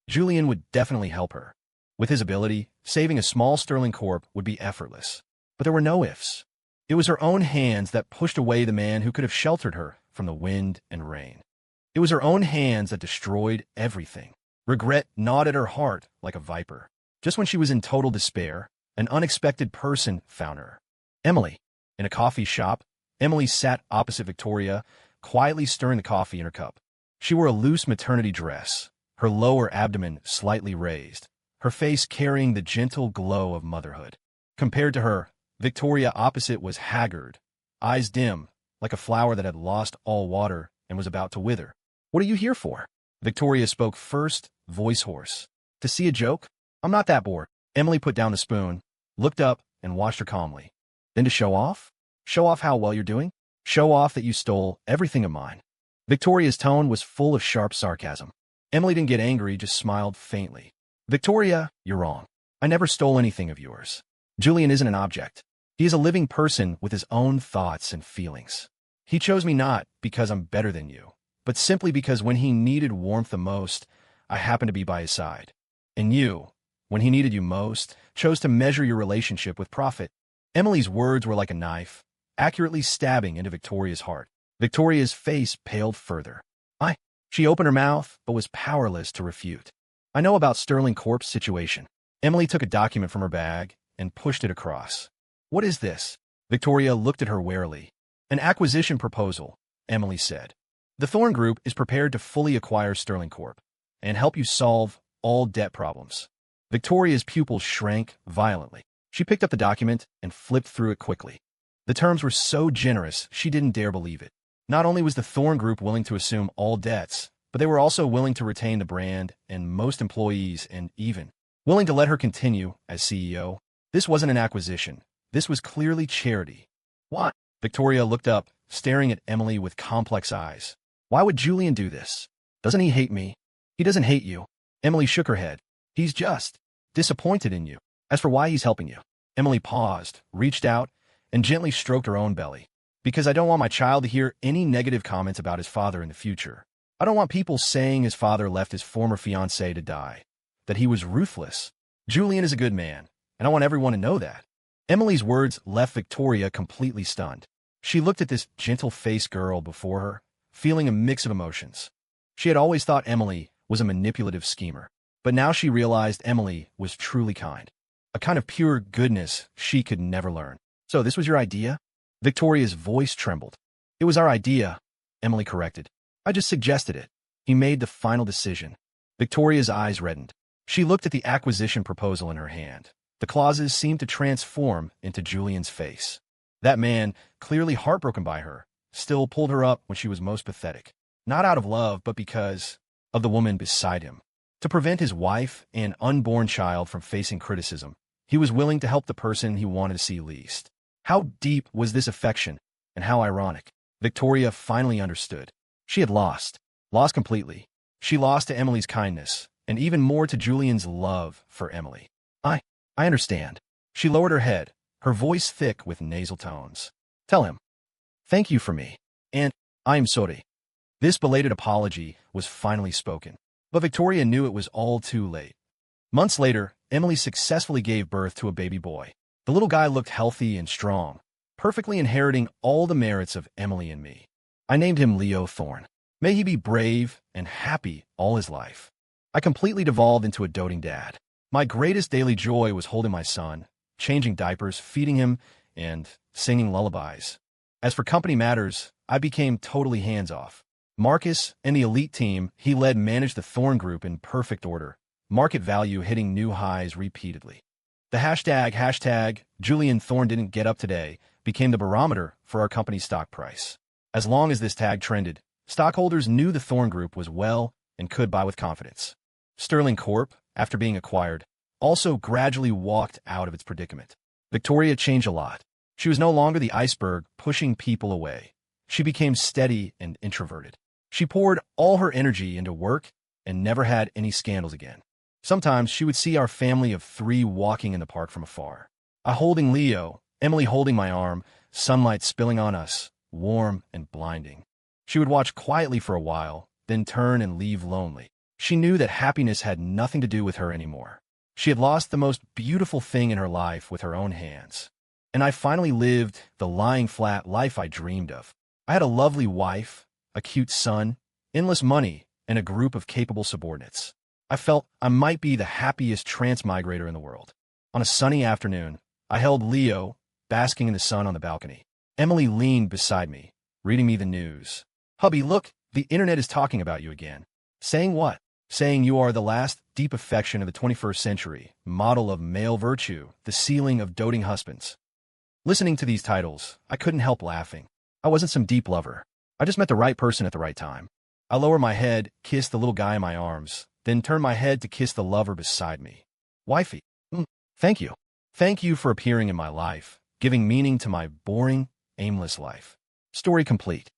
Julian would definitely help her. With his ability, saving a small Sterling Corp would be effortless. But there were no ifs. It was her own hands that pushed away the man who could have sheltered her from the wind and rain. It was her own hands that destroyed everything. Regret gnawed at her heart like a viper. Just when she was in total despair, an unexpected person found her. Emily. In a coffee shop, Emily sat opposite Victoria, quietly stirring the coffee in her cup. She wore a loose maternity dress, her lower abdomen slightly raised, her face carrying the gentle glow of motherhood. Compared to her, Victoria opposite was haggard, eyes dim, like a flower that had lost all water and was about to wither. "What are you here for?" Victoria spoke first, voice hoarse. "To see a joke? I'm not that bored." Emily put down the spoon, looked up, and watched her calmly. Then to show off? Show off how well you're doing? Show off that you stole everything of mine. Victoria's tone was full of sharp sarcasm. Emily didn't get angry, just smiled faintly. Victoria, you're wrong. I never stole anything of yours. Julian isn't an object. He is a living person with his own thoughts and feelings. He chose me not because I'm better than you, but simply because when he needed warmth the most, I happened to be by his side. And you, when he needed you most, chose to measure your relationship with profit. Emily's words were like a knife, accurately stabbing into Victoria's heart. Victoria's face paled further. She opened her mouth, but was powerless to refute. I know about Sterling Corp's situation. Emily took a document from her bag and pushed it across. What is this? Victoria looked at her warily. An acquisition proposal, Emily said. The Thorn Group is prepared to fully acquire Sterling Corp and help you solve all debt problems. Victoria's pupils shrank violently. She picked up the document and flipped through it quickly. The terms were so generous, she didn't dare believe it. Not only was the Thorn Group willing to assume all debts, but they were also willing to retain the brand and most employees and even willing to let her continue as CEO. This wasn't an acquisition. This was clearly charity. What? Victoria looked up, staring at Emily with complex eyes. Why would Julian do this? Doesn't he hate me? He doesn't hate you. Emily shook her head. He's just disappointed in you. As for why he's helping you, Emily paused, reached out, and gently stroked her own belly. Because I don't want my child to hear any negative comments about his father in the future. I don't want people saying his father left his former fiancée to die, that he was ruthless. Julian is a good man, and I want everyone to know that. Emily's words left Victoria completely stunned. She looked at this gentle-faced girl before her, feeling a mix of emotions. She had always thought Emily was a manipulative schemer, but now she realized Emily was truly kind. A kind of pure goodness she could never learn. So this was your idea? Victoria's voice trembled. It was our idea, Emily corrected. I just suggested it. He made the final decision. Victoria's eyes reddened. She looked at the acquisition proposal in her hand. The clauses seemed to transform into Julian's face. That man, clearly heartbroken by her, still pulled her up when she was most pathetic. Not out of love, but because of the woman beside him. To prevent his wife and unborn child from facing criticism, he was willing to help the person he wanted to see least. How deep was this affection, and how ironic. Victoria finally understood. She had lost completely. She lost to Emily's kindness, and even more to Julian's love for Emily. I understand. She lowered her head, her voice thick with nasal tones. Tell him. Thank you for me. And I'm sorry. This belated apology was finally spoken. But Victoria knew it was all too late. Months later, Emily successfully gave birth to a baby boy. The little guy looked healthy and strong, perfectly inheriting all the merits of Emily and me. I named him Leo Thorn. May he be brave and happy all his life. I completely devolved into a doting dad. My greatest daily joy was holding my son, changing diapers, feeding him, and singing lullabies. As for company matters, I became totally hands-off. Marcus and the elite team he led managed the Thorn Group in perfect order, market value hitting new highs repeatedly. The hashtag Julian Thorn didn't get up today became the barometer for our company's stock price. As long as this tag trended, stockholders knew the Thorn Group was well and could buy with confidence. Sterling Corp, after being acquired, also gradually walked out of its predicament. Victoria changed a lot. She was no longer the iceberg pushing people away. She became steady and introverted. She poured all her energy into work and never had any scandals again. Sometimes she would see our family of 3 walking in the park from afar. I holding Leo, Emily holding my arm, sunlight spilling on us, warm and blinding. She would watch quietly for a while, then turn and leave lonely. She knew that happiness had nothing to do with her anymore. She had lost the most beautiful thing in her life with her own hands. And I finally lived the lying flat life I dreamed of. I had a lovely wife, a cute son, endless money, and a group of capable subordinates. I felt I might be the happiest transmigrator in the world. On a sunny afternoon, I held Leo, basking in the sun on the balcony. Emily leaned beside me, reading me the news. Hubby, look, the internet is talking about you again. Saying what? Saying you are the last deep affection of the 21st century, model of male virtue, the ceiling of doting husbands. Listening to these titles, I couldn't help laughing. I wasn't some deep lover. I just met the right person at the right time. I lowered my head, kissed the little guy in my arms, then turned my head to kiss the lover beside me. Wifey. Thank you. Thank you for appearing in my life, giving meaning to my boring, aimless life. Story complete.